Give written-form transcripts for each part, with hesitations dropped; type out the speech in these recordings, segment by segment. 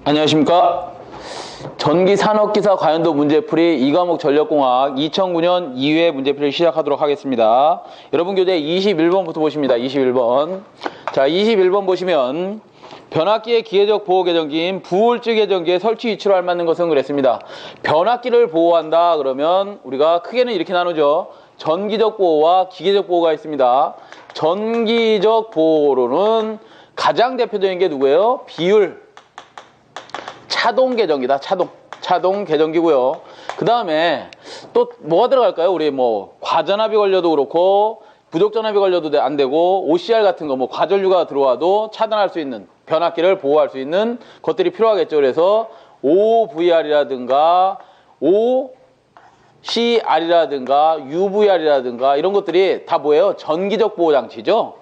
안녕하십니까. 전기산업기사 과연도 문제풀이 2과목 전력공학 2009년 2회 문제풀이를 시작하도록 하겠습니다. 여러분 교재 21번부터 보십니다. 21번. 자, 21번 보시면 변압기의 기계적 보호 계정기인 부홀즈 계정기의 설치 위치로 알맞는 것은 그랬습니다. 변압기를 보호한다 그러면 우리가 크게는 이렇게 나누죠. 전기적 보호와 기계적 보호가 있습니다. 전기적 보호로는 가장 대표적인 게 누구예요? 비율. 차동 계정기다. 차동 계정기고요. 그 다음에 또 뭐가 들어갈까요? 우리 뭐 과전압이 걸려도 그렇고 부족전압이 걸려도 안 되고 OCR 같은 거 뭐 과전류가 들어와도 차단할 수 있는 변압기를 보호할 수 있는 것들이 필요하겠죠. 그래서 OVR이라든가 OCR이라든가 UVR이라든가 이런 것들이 다 뭐예요? 전기적 보호 장치죠.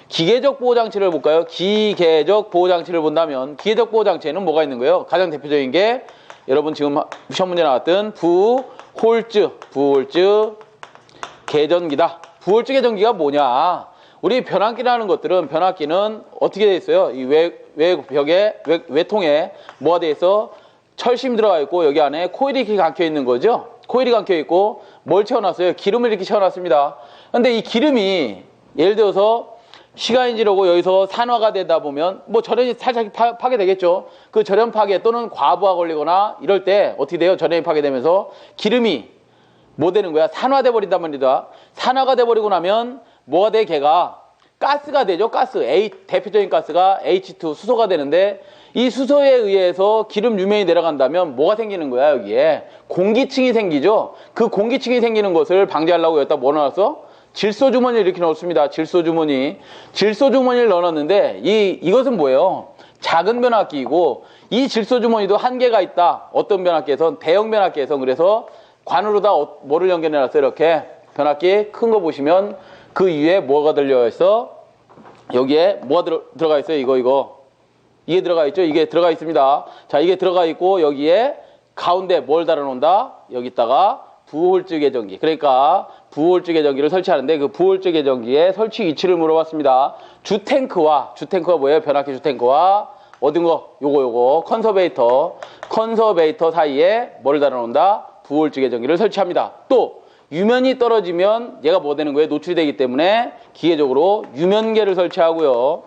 기계적 보호장치를 볼까요? 기계적 보호장치를 본다면 기계적 보호장치에는 뭐가 있는 거예요? 가장 대표적인 게 여러분 지금 시험 문제 나왔던 부홀즈 계전기다. 부홀즈 계전기가 뭐냐? 우리 변압기라는 것들은 변압기는 어떻게 돼 있어요? 이 외통에 뭐가 돼 있어? 철심이 들어가 있고 여기 안에 코일이 이렇게 감겨 있는 거죠. 코일이 감겨 있고 뭘 채워놨어요? 기름을 이렇게 채워놨습니다. 근데 이 기름이 예를 들어서 시간이 지르고 여기서 산화가 되다 보면 뭐 절연이 살짝 파괴되겠죠. 그 절연 파괴 또는 과부하 걸리거나 이럴 때 어떻게 돼요? 절연이 파괴되면서 기름이 뭐 되는 거야? 산화돼 버린단 말이다. 산화가 돼 버리고 나면 뭐가 돼? 걔가 가스가 되죠. 가스. 대표적인 가스가 H2 수소가 되는데 이 수소에 의해서 기름 유면이 내려간다면 뭐가 생기는 거야? 여기에 공기층이 생기죠. 그 공기층이 생기는 것을 방지하려고 여기다 뭐 넣어놨어? 질소주머니를 이렇게 넣었습니다. 질소주머니를 넣어놨는데 이것은 뭐예요? 작은 변압기이고 이 질소주머니도 한계가 있다. 어떤 변압기에선? 대형 변압기에선. 그래서 관으로다 뭐를 연결해놨어요? 이렇게 변압기 큰 거 보시면 그 위에 뭐가 들려있어? 여기에 뭐가 들어가 있어요? 이게 들어가 있죠? 이게 들어가 있습니다. 자, 이게 들어가 있고 여기에 가운데 뭘 달아놓는다? 여기다가 부홀즈 계전기. 그러니까 부홀즈 계전기를 설치하는데 그 부홀즈 계전기의 설치 위치를 물어봤습니다. 주탱크와 뭐예요? 변압기 주탱크와 어딘 거? 요거 컨서베이터 사이에 뭐를 달아놓는다? 부홀즈 계전기를 설치합니다. 또 유면이 떨어지면 얘가 뭐 되는 거예요? 노출이 되기 때문에 기계적으로 유면계를 설치하고요.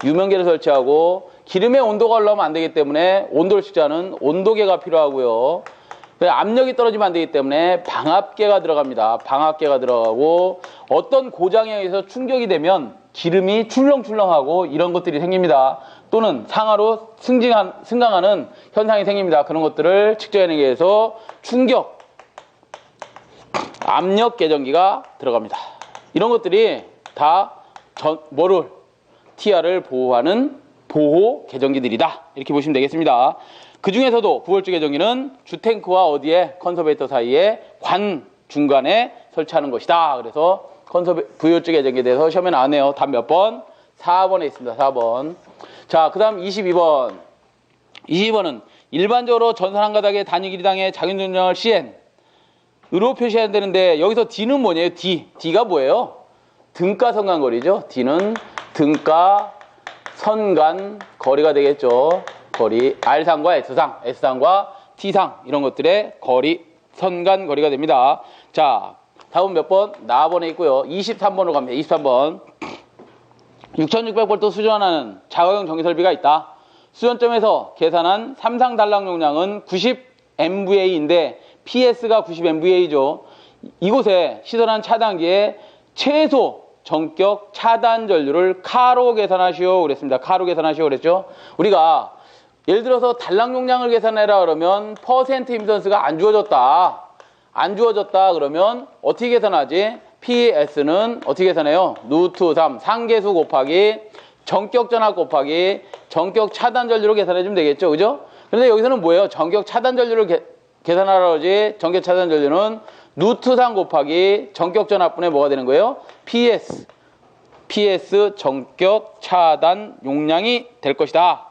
유면계를 설치하고 기름의 온도가 올라오면 안 되기 때문에 온도를 측정하는 온도계가 필요하고요. 압력이 떨어지면 안 되기 때문에 방압계가 들어갑니다. 방압계가 들어가고 어떤 고장에 의해서 충격이 되면 기름이 출렁출렁하고 이런 것들이 생깁니다. 또는 상하로 승강하는 현상이 생깁니다. 그런 것들을 측정하기 위해서 충격, 압력 계전기가 들어갑니다. 이런 것들이 다 TR을 보호하는 보호 계전기들이다. 이렇게 보시면 되겠습니다. 그 중에서도 부홀즈 계전기는 주탱크와 어디에? 컨서베이터 사이에 관 중간에 설치하는 것이다. 그래서 부홀즈 계전기에 대해서 시험에 나왔네요. 답 몇 번? 4번에 있습니다. 4번. 자, 그 다음 22번. 22번은 일반적으로 전선 한 가닥의 단위 길이당의 작용전량을 CN으로 표시해야 되는데 여기서 D는 뭐냐요? D가 뭐예요? 등가 선간 거리죠. D는 등가 선간 거리가 되겠죠. 거리 R상과 S상과 T상 이런 것들의 거리 선간 거리가 됩니다. 자, 답은 몇 번? 나번에 있고요. 23번으로 갑니다. 23번. 6600V 수전하는 자가용 전기설비가 있다. 수전점에서 계산한 3상 단락 용량은 90MVA인데 PS가 90MVA죠. 이곳에 시전한 차단기에 최소 전격 차단 전류를 카로 계산하시오 그랬습니다. 카로 계산하시오 그랬죠. 우리가 예를 들어서 단락 용량을 계산해라 그러면 퍼센트 임선스가 안 주어졌다 그러면 어떻게 계산하지? PS는 어떻게 계산해요? 루트 3 상계수 곱하기 전격 전압 곱하기 전격 차단 전류로 계산해주면 되겠죠. 그죠? 그런데 여기서는 뭐예요? 전격 차단 전류를 계산하라 그러지. 전격 차단 전류는 루트 3 곱하기 전격 전압분의 뭐가 되는 거예요? PS 전격 차단 용량이 될 것이다.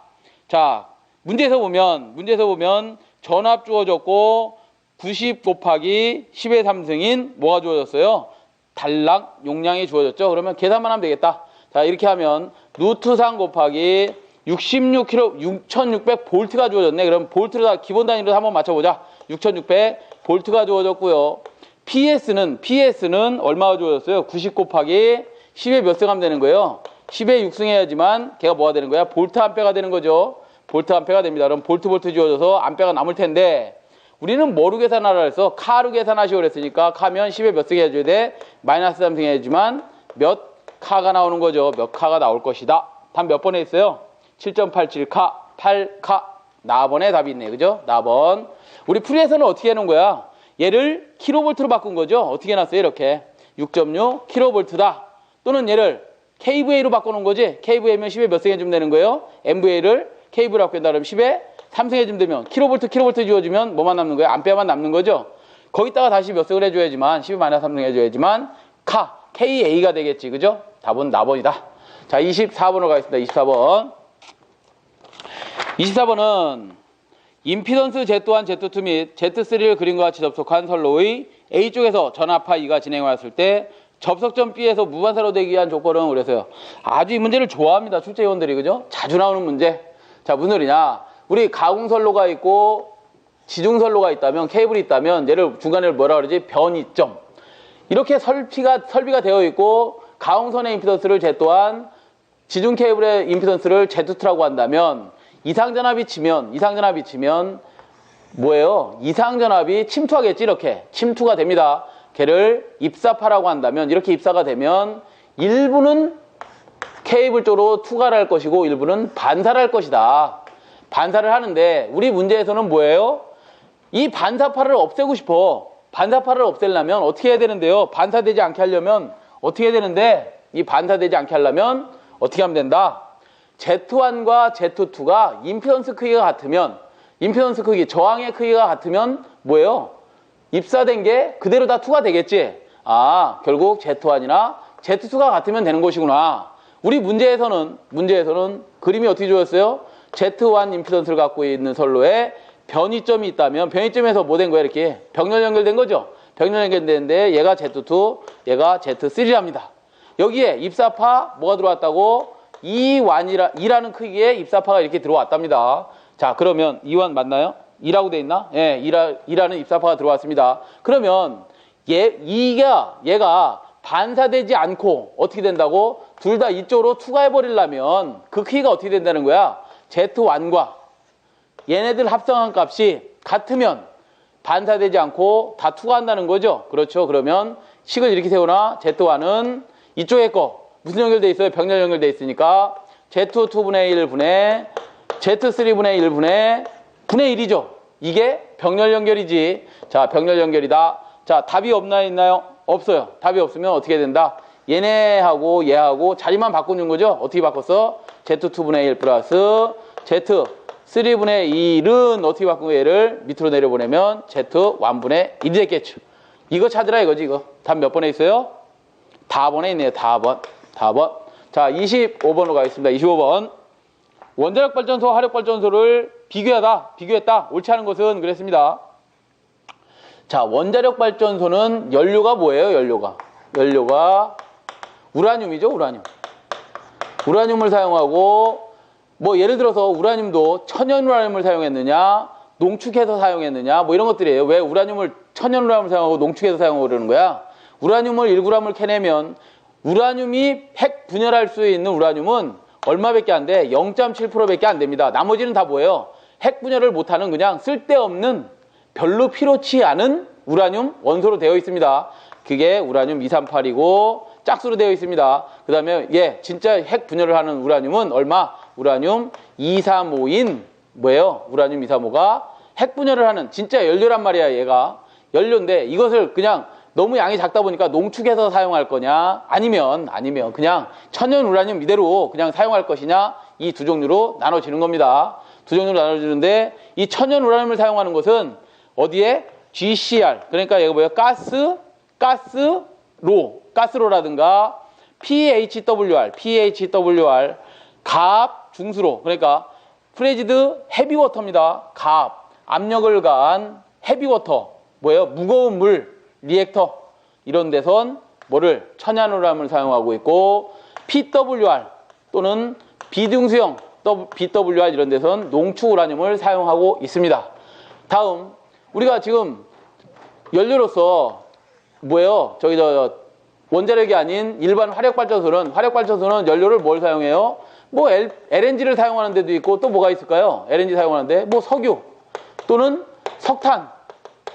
자, 문제에서 보면 전압 주어졌고 90 곱하기 10의 3승인 뭐가 주어졌어요? 단락 용량이 주어졌죠. 그러면 계산만 하면 되겠다. 자, 이렇게 하면 루트 3 곱하기 66kg, 6600 볼트가 주어졌네. 그럼 볼트를 다 기본 단위로 한번 맞춰보자. 6600 볼트가 주어졌고요. PS는 얼마가 주어졌어요? 90 곱하기 10에 몇 승하면 되는 거예요? 10에 6승해야지만 걔가 뭐가 되는 거야? 볼트 암페가 되는 거죠. 볼트 암페가 됩니다. 그럼 볼트 주어져서 암페가 남을 텐데 우리는 뭐로 계산하라 해서 카로 계산하시오 그랬으니까 카면 10에 몇 승 해줘야 돼? 마이너스 3승 해야지만 몇 카가 나오는 거죠. 몇 카가 나올 것이다. 답 몇 번에 있어요? 7.87카, 8카. 나번에 답이 있네. 그죠? 나번. 우리 풀이에서는 어떻게 해놓은 거야? 얘를 킬로볼트로 바꾼 거죠. 어떻게 해놨어요? 이렇게 6.6 킬로볼트다. 또는 얘를 KVA로 바꿔놓은 거지. KVA면 10에 몇 승 해주면 되는 거예요? MVA를 KVA로 바꾼다 그러면 10에 3승 해주면 되면 킬로볼트 지워주면 뭐만 남는 거예요? 암페어만 남는 거죠. 거기다가 다시 몇 승을 해줘야지만 10에 마이너스 3승 해줘야지만 KA가 되겠지. 그죠? 답은 나번이다. 자, 24번으로 가겠습니다. 24번은 임피던스 Z1, Z2 및 Z3를 그림과 같이 접속한 선로의 A쪽에서 전압파 E가 진행하였을 때 접속점 B에서 무반사로 되기 위한 조건은 그래서요. 아주 이 문제를 좋아합니다. 출제위원들이. 그죠? 자주 나오는 문제. 자, 무슨 소리냐? 우리 가공선로가 있고 지중선로가 있다면, 케이블이 있다면 얘를 중간에 뭐라 그러지? 변이점. 이렇게 설비가 되어 있고 가공선의 임피던스를 Z 또한 지중 케이블의 임피던스를 Z2라고 한다면 이상전압이 치면 뭐예요? 이상전압이 침투하겠지. 이렇게 침투가 됩니다. 걔를 입사파라고 한다면 이렇게 입사가 되면 일부는 케이블 쪽으로 투과를 할 것이고 일부는 반사를 할 것이다. 반사를 하는데 우리 문제에서는 뭐예요? 이 반사파를 없애고 싶어. 반사파를 없애려면 어떻게 해야 되는데요? 반사되지 않게 하려면 어떻게 해야 되는데 이 반사되지 않게 하려면 어떻게 하면 된다? Z1과 Z2가 임피던스 크기가 같으면 임피던스 크기, 저항의 크기가 같으면 뭐예요? 입사된 게 그대로 다 투가 되겠지? 아, 결국 Z1이나 Z2가 같으면 되는 것이구나. 우리 문제에서는 그림이 어떻게 주어졌어요? Z1 임피던스를 갖고 있는 선로에 변이점이 있다면 변이점에서 뭐 된 거야? 이렇게 병렬 연결된 거죠? 병렬 연결되는데 얘가 Z2, 얘가 Z3랍니다. 여기에 입사파 뭐가 들어왔다고? E1이라는 크기의 입사파가 이렇게 들어왔답니다. 자, 그러면 E1 맞나요? 2라고 돼 있나? 예, 2라는 입사파가 들어왔습니다. 그러면 얘가 반사되지 않고 어떻게 된다고? 둘 다 이쪽으로 투과해버리려면 그 크기가 어떻게 된다는 거야? Z1과 얘네들 합성한 값이 같으면 반사되지 않고 다 투과한다는 거죠. 그렇죠. 그러면 식을 이렇게 세우나 Z1은 이쪽에 거 무슨 연결돼 있어요? 병렬 연결돼 있으니까 Z2분의 1분의 Z3분의 1분의 1이죠. 이게 병렬 연결이지. 자, 병렬 연결이다. 자, 답이 있나요? 없어요. 답이 없으면 어떻게 된다? 얘네하고 얘하고 자리만 바꾸는 거죠. 어떻게 바꿨어? Z2분의 1 플러스 Z3분의 1은 어떻게 바꾼 거? 얘를 밑으로 내려보내면 Z1분의 1이 됐겠죠. 이거 찾으라 이거지. 이거 답 몇 번에 있어요? 다번에 있네요. 다번. 자, 25번으로 가겠습니다. 25번. 원자력 발전소, 화력 발전소를 비교했다. 옳지 않은 것은 그랬습니다. 자, 원자력 발전소는 연료가 뭐예요? 연료가 우라늄이죠. 우라늄을 사용하고 뭐 예를 들어서 우라늄도 천연 우라늄을 사용했느냐, 농축해서 사용했느냐, 뭐 이런 것들이에요. 왜 우라늄을 천연 우라늄을 사용하고 농축해서 사용하고 그러는 거야? 우라늄을 1g을 캐내면 우라늄이 핵 분열할 수 있는 우라늄은 얼마밖에 안 돼? 0.7%밖에 안 됩니다. 나머지는 다 뭐예요? 핵 분열을 못하는 그냥 쓸데없는 별로 필요치 않은 우라늄 원소로 되어 있습니다. 그게 우라늄 238이고 짝수로 되어 있습니다. 그 다음에 진짜 핵 분열을 하는 우라늄은 얼마? 우라늄 235인 뭐예요? 우라늄 235가 핵 분열을 하는 진짜 연료란 말이야. 얘가 연료인데 이것을 그냥 너무 양이 작다 보니까 농축해서 사용할 거냐 아니면 그냥 천연 우라늄 이대로 그냥 사용할 것이냐, 이 두 종류로 나눠지는 겁니다. 두 종류로 나눠지는데 이 천연 우라늄을 사용하는 것은 어디에? GCR, 그러니까 얘가 뭐예요? 가스로라든가 PHWR 갑 중수로, 그러니까 프레지드 헤비워터입니다. 갑, 압력을 가한 헤비워터, 뭐예요? 무거운 물 리액터, 이런 데선 천연 우라늄을 사용하고 있고, PWR 또는 비중수형 BWR 이런 데선 농축 우라늄을 사용하고 있습니다. 다음, 우리가 지금 연료로서 뭐예요? 원자력이 아닌 일반 화력발전소는 연료를 뭘 사용해요? 뭐 LNG를 사용하는 데도 있고 또 뭐가 있을까요? LNG 사용하는데 뭐 석유 또는 석탄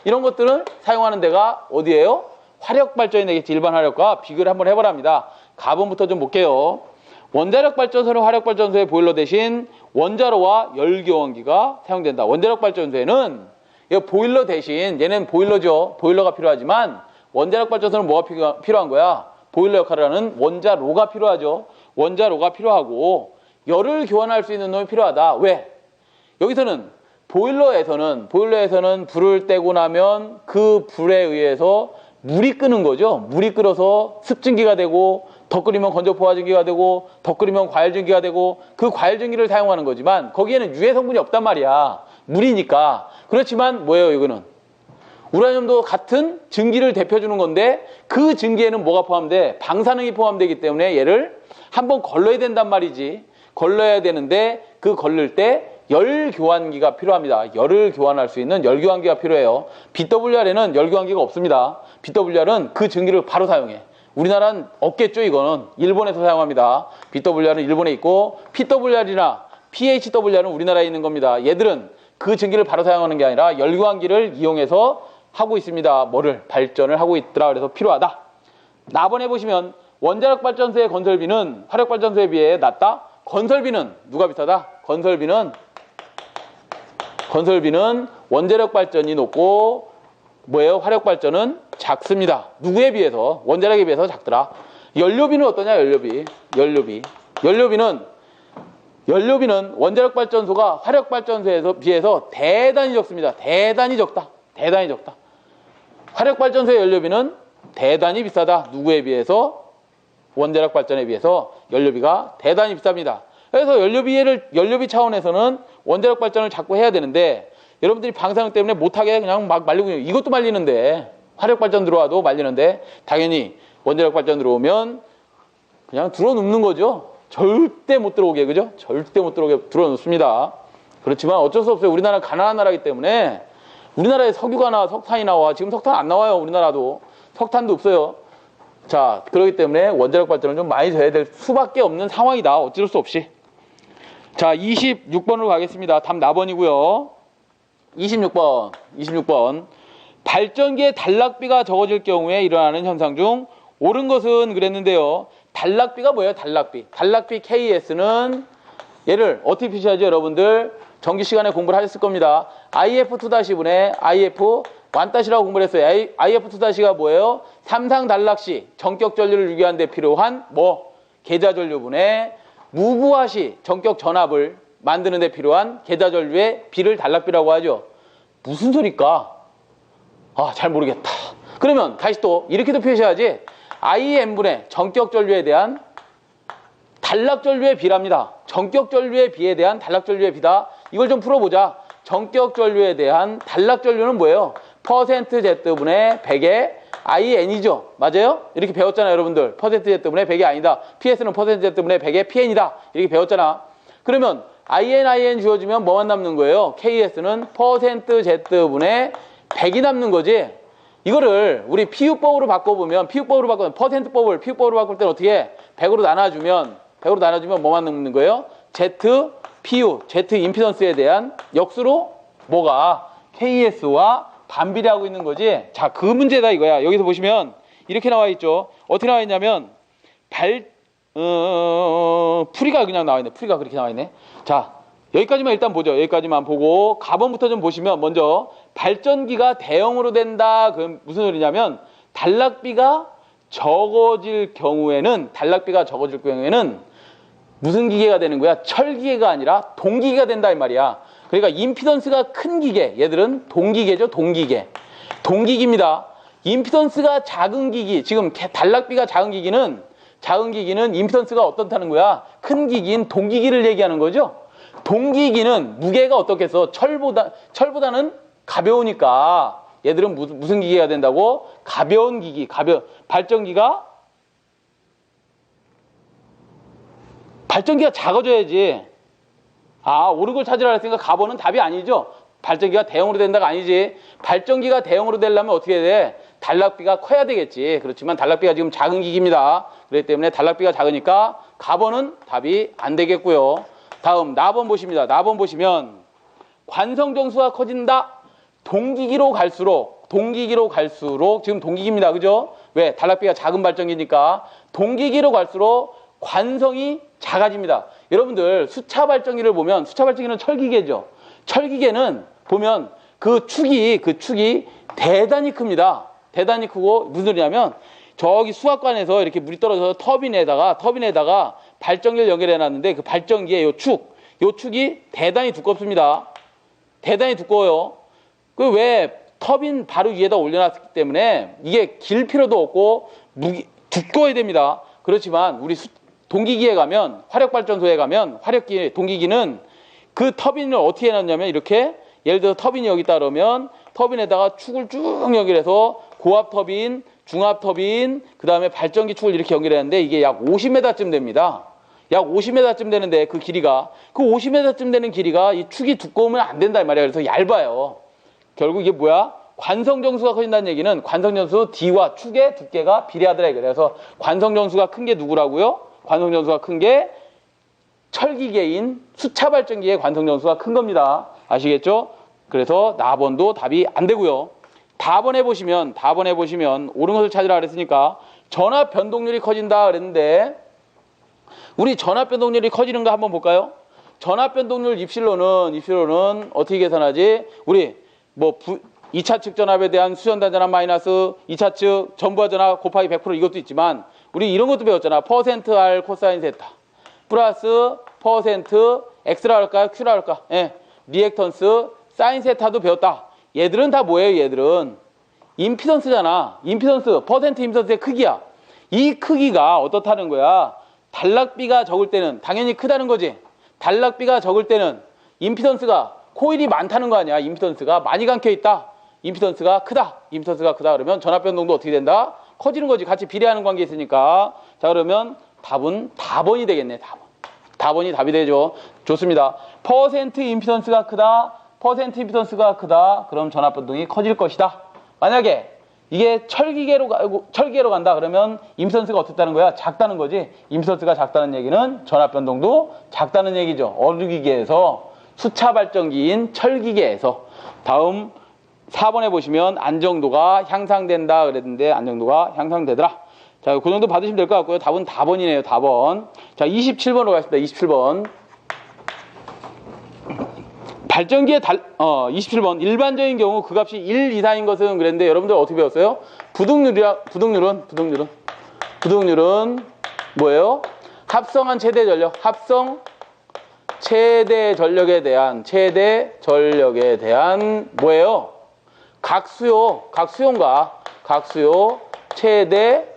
이런 것들을 사용하는 데가 어디예요? 화력발전이 되겠지. 일반 화력과 비교를 한번 해보랍니다. 가본부터 좀 볼게요. 원자력 발전소는 화력 발전소의 보일러 대신 원자로와 열교환기가 사용된다. 원자력 발전소에는 이 보일러 대신 얘는 보일러죠. 보일러가 필요하지만 원자력 발전소는 뭐가 필요한 거야? 보일러 역할을 하는 원자로가 필요하죠. 원자로가 필요하고 열을 교환할 수 있는 놈이 필요하다. 왜? 여기서는 보일러에서는 불을 떼고 나면 그 불에 의해서 물이 끄는 거죠. 물이 끓어서 습증기가 되고 더 끓이면 건조포화증기가 되고 더 끓이면 과일증기가 되고 그 과일증기를 사용하는 거지만 거기에는 유해 성분이 없단 말이야. 물이니까. 그렇지만 뭐예요 이거는? 우라늄도 같은 증기를 대표주는 건데 그 증기에는 뭐가 포함돼? 방사능이 포함되기 때문에 얘를 한번 걸러야 된단 말이지. 걸러야 되는데 그 걸릴 때 열교환기가 필요합니다. 열을 교환할 수 있는 열교환기가 필요해요. BWR에는 열교환기가 없습니다. BWR은 그 증기를 바로 사용해. 우리나라는 없겠죠. 이거는 일본에서 사용합니다. BWR은 일본에 있고 PWR이나 PHWR은 우리나라에 있는 겁니다. 얘들은 그 증기를 바로 사용하는 게 아니라 열교환기를 이용해서 하고 있습니다. 뭐를? 발전을 하고 있더라. 그래서 필요하다. 4번에 보시면 원자력 발전소의 건설비는 화력 발전소에 비해 낮다. 건설비는 누가 비싸다? 건설비는 원자력 발전이 높고 뭐예요? 화력 발전은 작습니다. 누구에 비해서? 원자력에 비해서 작더라. 연료비는 어떠냐? 연료비는 원자력 발전소가 화력 발전소에 비해서 대단히 적습니다. 대단히 적다. 화력 발전소의 연료비는 대단히 비싸다. 누구에 비해서? 원자력 발전에 비해서 연료비가 대단히 비쌉니다. 그래서 연료비 차원에서는 원자력 발전을 자꾸 해야 되는데 여러분들이 방사능 때문에 못하게 그냥 막 말리고 이것도 말리는데 화력 발전 들어와도 말리는데 당연히 원자력 발전 들어오면 그냥 들어눕는 거죠. 절대 못 들어오게, 그죠? 절대 못 들어오게 들어놓습니다. 그렇지만 어쩔 수 없어요. 우리나라는 가난한 나라이기 때문에 우리나라에 석유가 나와 석탄이 나와. 지금 석탄 안 나와요. 우리나라도 석탄도 없어요. 자, 그렇기 때문에 원자력 발전을 좀 많이 져야 될 수밖에 없는 상황이다. 어쩔 수 없이. 자, 26번으로 가겠습니다. 답 나번이고요. 26번. 발전기의 단락비가 적어질 경우에 일어나는 현상 중 옳은 것은 그랬는데요. 단락비가 뭐예요? 단락비 KS는 얘를 어떻게 표시하죠? 여러분들 정기 시간에 공부를 하셨을 겁니다. IF2-분의 IF1-라고 공부를 했어요. IF2-가 뭐예요? 삼상 단락시 전격 전류를 유기하는 데 필요한 계좌 전류분의 무부하시 전격 전압을 만드는 데 필요한 계좌 전류의 비를 단락비라고 하죠. 무슨 소리일까? 잘 모르겠다. 그러면 다시 또 이렇게도 표시해야지. IM분의 전격 전류에 대한 단락 전류의 비랍니다. 전격 전류의 비에 대한 단락 전류의 비다. 이걸 좀 풀어보자. 전격 전류에 대한 단락 전류는 뭐예요? %Z분의 100의 IN이죠. 맞아요? 이렇게 배웠잖아요, 여러분들. %Z분의 100이 아니다. PS는 %Z분의 100의 PN이다. 이렇게 배웠잖아. 그러면 IN 주어지면 뭐만 남는 거예요? KS는 %Z분의 100이 남는 거지. 이거를 우리 피우법으로 바꿔보면, 피우법으로 바꿀 때는 어떻게 해? 100으로 나눠주면 뭐만 남는 거예요? Z 임피던스에 대한 역수로 뭐가? KS와 반비례하고 있는 거지. 자, 그 문제다 이거야. 여기서 보시면 이렇게 나와 있죠. 어떻게 나와 있냐면 풀이가 그냥 나와 있네. 풀이가 그렇게 나와 있네. 자, 여기까지만 일단 보죠. 여기까지만 보고 가번부터 좀 보시면 먼저 발전기가 대형으로 된다. 그럼 무슨 소리냐면 단락비가 적어질 경우에는 무슨 기계가 되는 거야? 철기계가 아니라 동기계가 된다 이 말이야. 그러니까 임피던스가 큰 기계, 얘들은 동기계죠. 동기기입니다. 임피던스가 작은 기기, 지금 단락비가 작은 기기는 임피던스가 어떻다는 거야? 큰 기기인 동기기를 얘기하는 거죠. 동기기는 무게가 어떻겠어? 철보다는 가벼우니까 얘들은 무슨 기계가 된다고? 가벼운 기기, 발전기가 작아져야지. 아, 옳은 걸 찾으라 했으니까 가번은 답이 아니죠. 발전기가 대형으로 된다가 아니지. 발전기가 대형으로 되려면 어떻게 돼? 단락비가 커야 되겠지. 그렇지만 단락비가 지금 작은 기기입니다. 그렇기 때문에 단락비가 작으니까 가번은 답이 안 되겠고요. 다음 나번 보십니다. 나번 보시면 관성정수가 커진다. 동기기로 갈수록 지금 동기기입니다. 그죠? 왜? 단락비가 작은 발전기니까 동기기로 갈수록 관성이 작아집니다. 여러분들 수차 발전기를 보면 수차 발전기는 철기계죠. 철기계는 보면 그 축이 대단히 큽니다. 대단히 크고 무슨 소리냐면 저기 수압관에서 이렇게 물이 떨어져서 터빈에다가 발전기를 연결해 놨는데 그 발전기의 요 축이 대단히 두껍습니다. 대단히 두꺼워요. 그 왜 터빈 바로 위에다 올려놨기 때문에 이게 길 필요도 없고 두꺼워야 됩니다. 그렇지만 우리 동기기에 가면 화력발전소에 가면 동기기는 그 터빈을 어떻게 해놨냐면 이렇게 예를 들어서 터빈이 여기 있다 그러면 터빈에다가 축을 쭉 연결해서 고압 터빈, 중압 터빈, 그 다음에 발전기 축을 이렇게 연결했는데 이게 약 50m쯤 됩니다. 약 50m쯤 되는데 그 50m쯤 되는 길이가 이 축이 두꺼우면 안 된다 이 말이야. 그래서 얇아요. 결국 이게 뭐야? 관성정수가 커진다는 얘기는 관성정수 D와 축의 두께가 비례하더라 이거예요. 그래서 관성정수가 큰 게 누구라고요? 관성정수가 큰 게 철기계인 수차발전기의 관성정수가 큰 겁니다. 아시겠죠? 그래서 나번도 답이 안 되고요. 다번에 보시면 옳은 것을 찾으라 그랬으니까 전압 변동률이 커진다 그랬는데 우리 전압 변동률이 커지는 거 한번 볼까요? 전압 변동률 입실로는 어떻게 계산하지? 우리 2차 측 전압에 대한 수전단 전압 마이너스 2차 측 전부하 전압 곱하기 100% 이것도 있지만 우리 이런 것도 배웠잖아. 퍼센트 R 코사인 세타 플러스 퍼센트 X라 할까 Q라 할까? 예. 리액턴스 사인 세타도 배웠다. 얘들은 다 뭐예요? 얘들은 임피던스잖아. 퍼센트 임피던스의 크기야. 이 크기가 어떻다는 거야? 단락비가 적을 때는 당연히 크다는 거지. 단락비가 적을 때는 임피던스가 코일이 많다는 거 아니야. 임피던스가 많이 감겨 있다. 임피던스가 크다. 그러면 전압 변동도 어떻게 된다? 커지는 거지. 같이 비례하는 관계 있으니까. 자, 그러면 답은 다번이 되겠네. 다번이 답이 되죠. 좋습니다. 퍼센트 임피던스가 크다. 그럼 전압 변동이 커질 것이다. 만약에 이게 철기계로 간다 그러면 임피던스가 어떻다는 거야? 작다는 거지. 임피던스가 작다는 얘기는 전압 변동도 작다는 얘기죠. 어느 기계에서? 수차 발전기인 철기계에서. 다음 4번에 보시면 안정도가 향상된다 그랬는데 안정도가 향상되더라. 자, 그 정도 받으시면 될 것 같고요. 답은 다번이네요. 다번. 자, 27번으로 가겠습니다. 27번. 발전기의 27번. 일반적인 경우 그 값이 1 이상인 것은 그랬는데 여러분들 어떻게 배웠어요? 부등률은 뭐예요? 합성한 최대 전력. 최대 전력에 대한 뭐예요? 각수요 최대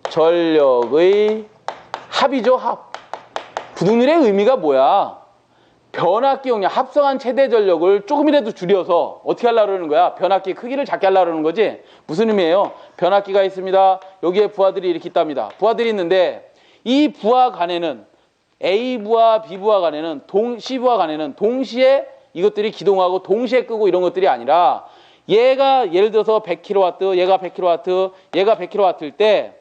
전력의 합이죠. 부등률의 의미가 뭐야? 변압기 용량, 합성한 최대 전력을 조금이라도 줄여서 어떻게 하려고 그러는 거야? 변압기 크기를 작게 하려고 그러는 거지? 무슨 의미예요? 변압기가 있습니다. 여기에 부하들이 이렇게 있답니다. 부하들이 있는데 이 부하 간에는 A부하, B부하 간에는 C부하 간에는 동시에 이것들이 기동하고 동시에 끄고 이런 것들이 아니라 얘가 예를 들어서 100kW, 얘가 100kW, 얘가 100kW일 때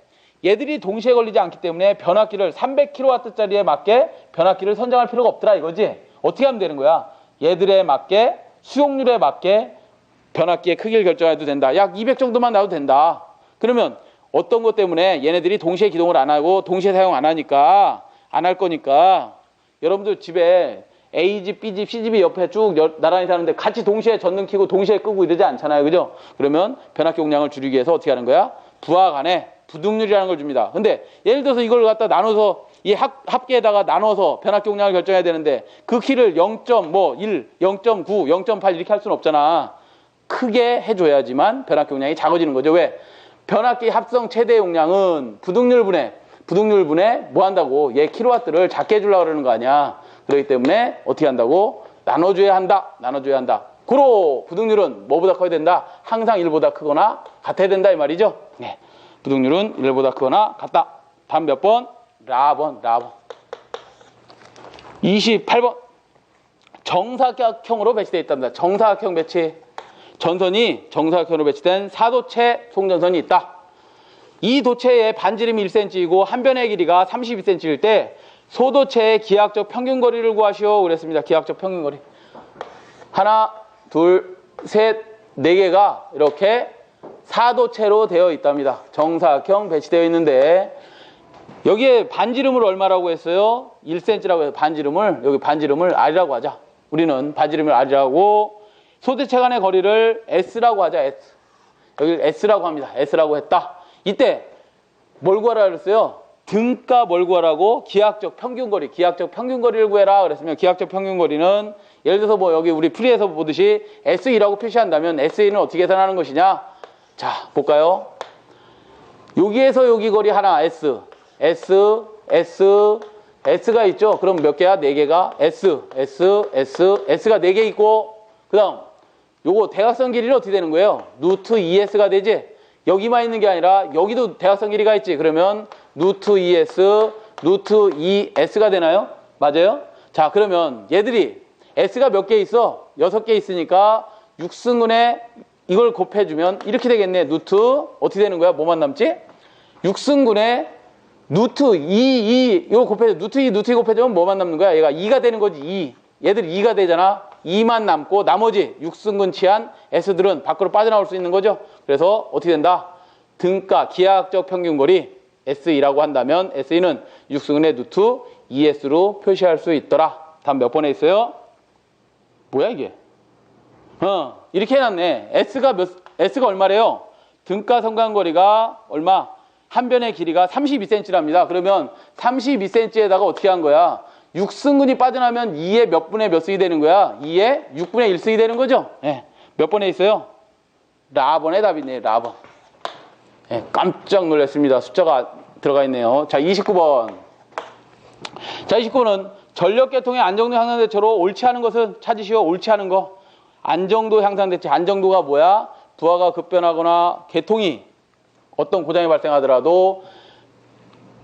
얘들이 동시에 걸리지 않기 때문에 변압기를 300kW짜리에 맞게 변압기를 선정할 필요가 없더라 이거지. 어떻게 하면 되는 거야? 얘들에 맞게 수용률에 맞게 변압기의 크기를 결정해도 된다. 약 200 정도만 나도 된다. 그러면 어떤 것 때문에 얘네들이 동시에 기동을 안 하고 동시에 사용 안 하니까 안 할 거니까 여러분들 집에 A집, B집, C집이 옆에 쭉 나란히 사는데 같이 동시에 전등 켜고 동시에 끄고 이러지 않잖아요. 그죠? 그러면 변압기 용량을 줄이기 위해서 어떻게 하는 거야? 부하 간에 부등률이라는 걸 줍니다. 근데 예를 들어서 이걸 갖다 나눠서 이 합계에다가 나눠서 변압기 용량을 결정해야 되는데 그 키를 0.1, 0.9, 0.8 이렇게 할 수는 없잖아. 크게 해줘야지만 변압기 용량이 작아지는 거죠. 왜? 변압기 합성 최대 용량은 부등률분에 뭐 한다고? 얘 킬로와트를 작게 해주려고 그러는 거 아니야. 그렇기 때문에 어떻게 한다고? 나눠줘야 한다. 고로 부등률은 뭐보다 커야 된다? 항상 1보다 크거나 같아야 된다 이 말이죠. 네. 부등률은 1보다 크거나 같다. 다음 몇 번? 라번. 28번. 정사각형으로 배치되어 있답니다. 정사각형 배치. 전선이 정사각형으로 배치된 사도체 송전선이 있다. 이 도체의 반지름이 1cm이고 한 변의 길이가 32cm일 때 소도체의 기하학적 평균 거리를 구하시오. 그랬습니다. 기하학적 평균 거리. 하나, 둘, 셋, 네 개가 이렇게 사도체로 되어 있답니다. 정사각형 배치되어 있는데 여기에 반지름을 얼마라고 했어요? 1cm라고 해서 반지름을, 여기 반지름을 R이라고 하자. 우리는 반지름을 R이라고, 소도체 간의 거리를 S라고 하자. S. 여기 S라고 합니다. S라고 했다. 이때 뭘 구하라 그랬어요? 등가 뭘 구하라고? 기하학적 평균거리. 기하학적 평균거리를 구해라 그랬으면 기하학적 평균거리는 예를 들어서 뭐 여기 우리 풀이에서 보듯이 SE라고 표시한다면 SE는 어떻게 계산하는 것이냐? 자, 볼까요? 여기에서 여기 거리 하나 S, S, S, S가 있죠? 그럼 몇 개야? 네 개가 S, S, S, S가 네 개 있고 그 다음 요거 대각선 길이는 어떻게 되는 거예요? 루트 2S가 되지? 여기만 있는 게 아니라 여기도 대각선 길이가 있지. 그러면 루트 2S, 루트 2S가 되나요? 맞아요? 자, 그러면 얘들이 S가 몇 개 있어? 6개 있으니까 6승분의 이걸 곱해주면 이렇게 되겠네. 루트 어떻게 되는 거야? 뭐만 남지? 6승분의 루트 2 이거 곱해줘. 루트 2 곱해주면 뭐만 남는 거야? 얘가 2가 되는 거지. 2. 얘들이 2가 되잖아. 2만 남고 나머지 6승근 취한 S들은 밖으로 빠져나올 수 있는 거죠. 그래서 어떻게 된다? 등가 기하학적 평균거리 SE라고 한다면 SE는 6승근의 루트 2S로 표시할 수 있더라. 다음 몇 번에 있어요? 뭐야 이게? 이렇게 해놨네. S가 얼마래요? 등가 성간거리가 얼마? 한 변의 길이가 32cm랍니다. 그러면 32cm에다가 어떻게 한 거야? 6승근이 빠져나면 2의 몇 분의 몇 승이 되는 거야? 2의 6분의 1승이 되는 거죠? 네. 몇 번에 있어요? 라번의 답이네, 라번. 네, 깜짝 놀랐습니다. 숫자가 들어가 있네요. 자, 29번. 자, 29번은 전력계통의 안정도 향상대체로 옳지 않은 것은 찾으시오. 옳지 않은 거. 안정도 향상대체. 안정도가 뭐야? 부하가 급변하거나 계통이 어떤 고장이 발생하더라도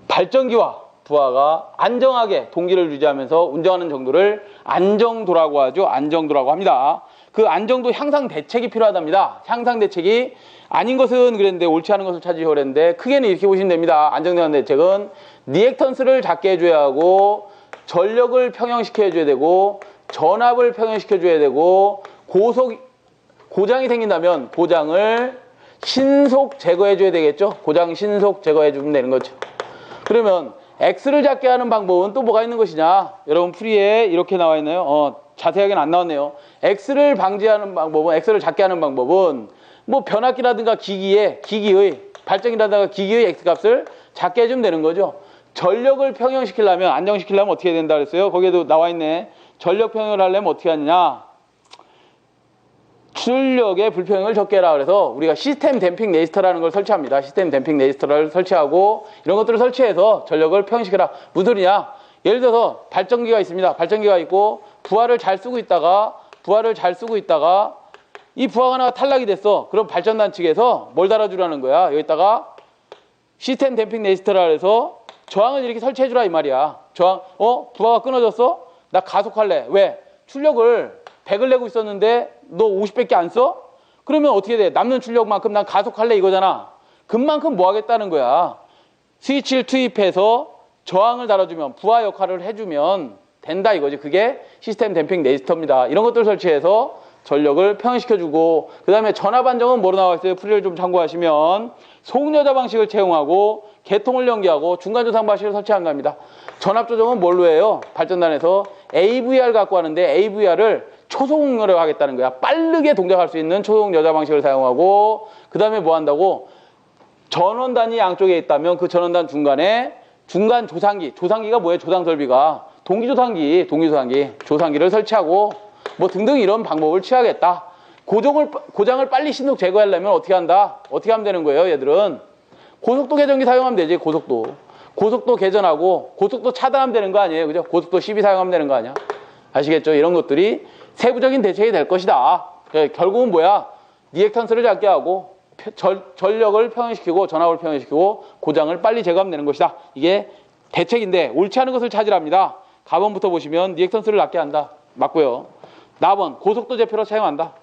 발전기와 부하가 안정하게 동기를 유지하면서 운전하는 정도를 안정도라고 하죠. 안정도라고 합니다. 그 안정도 향상 대책이 필요하답니다. 향상 대책이 아닌 것은 그랬는데 옳지 않은 것을 찾으시오 그랬는데 크게는 이렇게 보시면 됩니다. 안정도 향상 대책은 리액턴스를 작게 해줘야 하고 전력을 평형시켜 해줘야 되고 전압을 평형시켜 줘야 되고 고장이 생긴다면 고장을 신속 제거해 줘야 되겠죠. 고장 신속 제거해 주면 되는 거죠. 그러면 X를 작게 하는 방법은 또 뭐가 있는 것이냐? 여러분 풀이에 이렇게 나와 있나요? 자세하게는 안 나왔네요. X를 방지하는 방법은, X를 작게 하는 방법은 뭐 변압기라든가 기기의 발전기라든가 기기의 X값을 작게 해주면 되는 거죠. 전력을 평형시키려면, 안정시키려면 어떻게 해야 된다 그랬어요? 거기에도 나와 있네. 전력 평형을 하려면 어떻게 하느냐? 출력의 불평형을 적게 해라. 그래서 우리가 시스템 댐핑 레지스터라는 걸 설치합니다. 시스템 댐핑 레지스터를 설치하고 이런 것들을 설치해서 전력을 평형시켜라. 무슨 소리냐? 예를 들어서 발전기가 있습니다. 발전기가 있고 부하를 잘 쓰고 있다가 이 부하가 하나가 탈락이 됐어. 그럼 발전단 측에서 뭘 달아주라는 거야? 여기다가 시스템 댐핑 레지스터라 해서 저항을 이렇게 설치해주라 이 말이야. 저항, 부하가 끊어졌어? 나 가속할래. 왜? 출력을 100을 내고 있었는데 너 50밖에 안 써? 그러면 어떻게 돼? 남는 출력만큼 난 가속할래 이거잖아. 그만큼 뭐 하겠다는 거야. 스위치를 투입해서 저항을 달아주면 부하 역할을 해주면 된다 이거지. 그게 시스템 댐핑 레지스터입니다. 이런 것들 설치해서 전력을 평형시켜주고 그 다음에 전압 안정은 뭐로 나와 있어요? 풀이를 좀 참고하시면 속여자 방식을 채용하고 계통을 연기하고 중간조상 방식을 설치한 겁니다. 전압 조정은 뭘로 해요? 발전단에서 AVR 갖고 하는데 AVR을 초속력을 하겠다는 거야. 빠르게 동작할 수 있는 초속 여자 방식을 사용하고 그 다음에 뭐 한다고? 전원단이 양쪽에 있다면 그 전원단 중간에 중간 조상기가 뭐예요? 조상 설비가 조상기를 설치하고 뭐 등등 이런 방법을 취하겠다. 고장을 빨리 신속 제거하려면 어떻게 한다? 어떻게 하면 되는 거예요? 얘들은 고속도 개전기 사용하면 되지. 고속도 개전하고 고속도 차단하면 되는 거 아니에요? 그죠? 고속도 12 사용하면 되는 거 아니야? 아시겠죠? 이런 것들이 세부적인 대책이 될 것이다. 결국은 뭐야? 리액턴스를 작게 하고 전력을 평형시키고 전압을 평형시키고 고장을 빨리 제거하면 되는 것이다. 이게 대책인데 옳지 않은 것을 찾으랍니다. 가번부터 보시면 리액턴스를 낮게 한다. 맞고요. 나번 고속도 제표로 사용한다.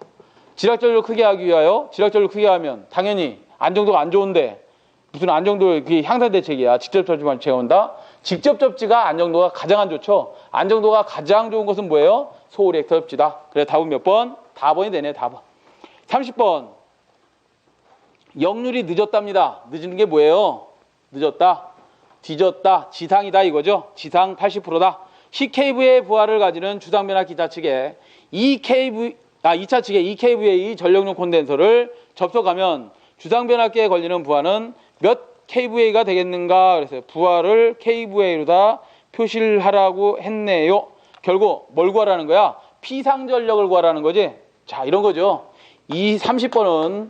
지락전류를 크게 하기 위하여 지락전류를 크게 하면 당연히 안정도가 안 좋은데 무슨 안정도 그게 향상 대책이야. 직접 접지만 채운다. 직접 접지가 안정도가 가장 안 좋죠. 안정도가 가장 좋은 것은 뭐예요? 소리액터 접지다. 그래 답은 몇 번? 4번이 되네. 4번. 30번. 역률이 늦었답니다. 늦은 게 뭐예요? 늦었다. 뒤졌다. 지상이다 이거죠. 지상 80%다. CKV의 부하를 가지는 주상변압 기차 측에 2차 측에 EKVA 전력용 콘덴서를 접속하면 주상변압기에 걸리는 부하는 몇 KVA가 되겠는가? 그래서 부하를 KVA로다 표시를 하라고 했네요. 결국 뭘 구하라는 거야? 피상전력을 구하라는 거지. 자, 이런 거죠. 이 30번은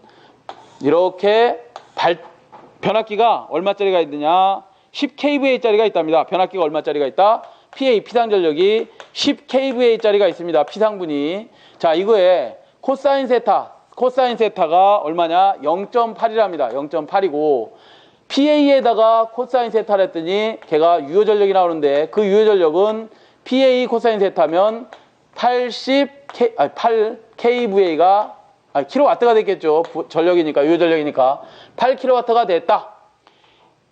이렇게 변압기가 얼마짜리가 있느냐? 10kVA짜리가 있답니다. 변압기가 얼마짜리가 있다? 피상전력이 10kVA짜리가 있습니다. 피상분이. 자, 이거에 코사인 세타가 얼마냐? 0.8이랍니다. 0.8이고 PA에다가 코사인 세타를 했더니 걔가 유효전력이 나오는데 그 유효전력은 PA 코사인 세타면 8 kVA가 킬로와트가 됐겠죠. 전력이니까 유효전력이니까 8kW가 됐다.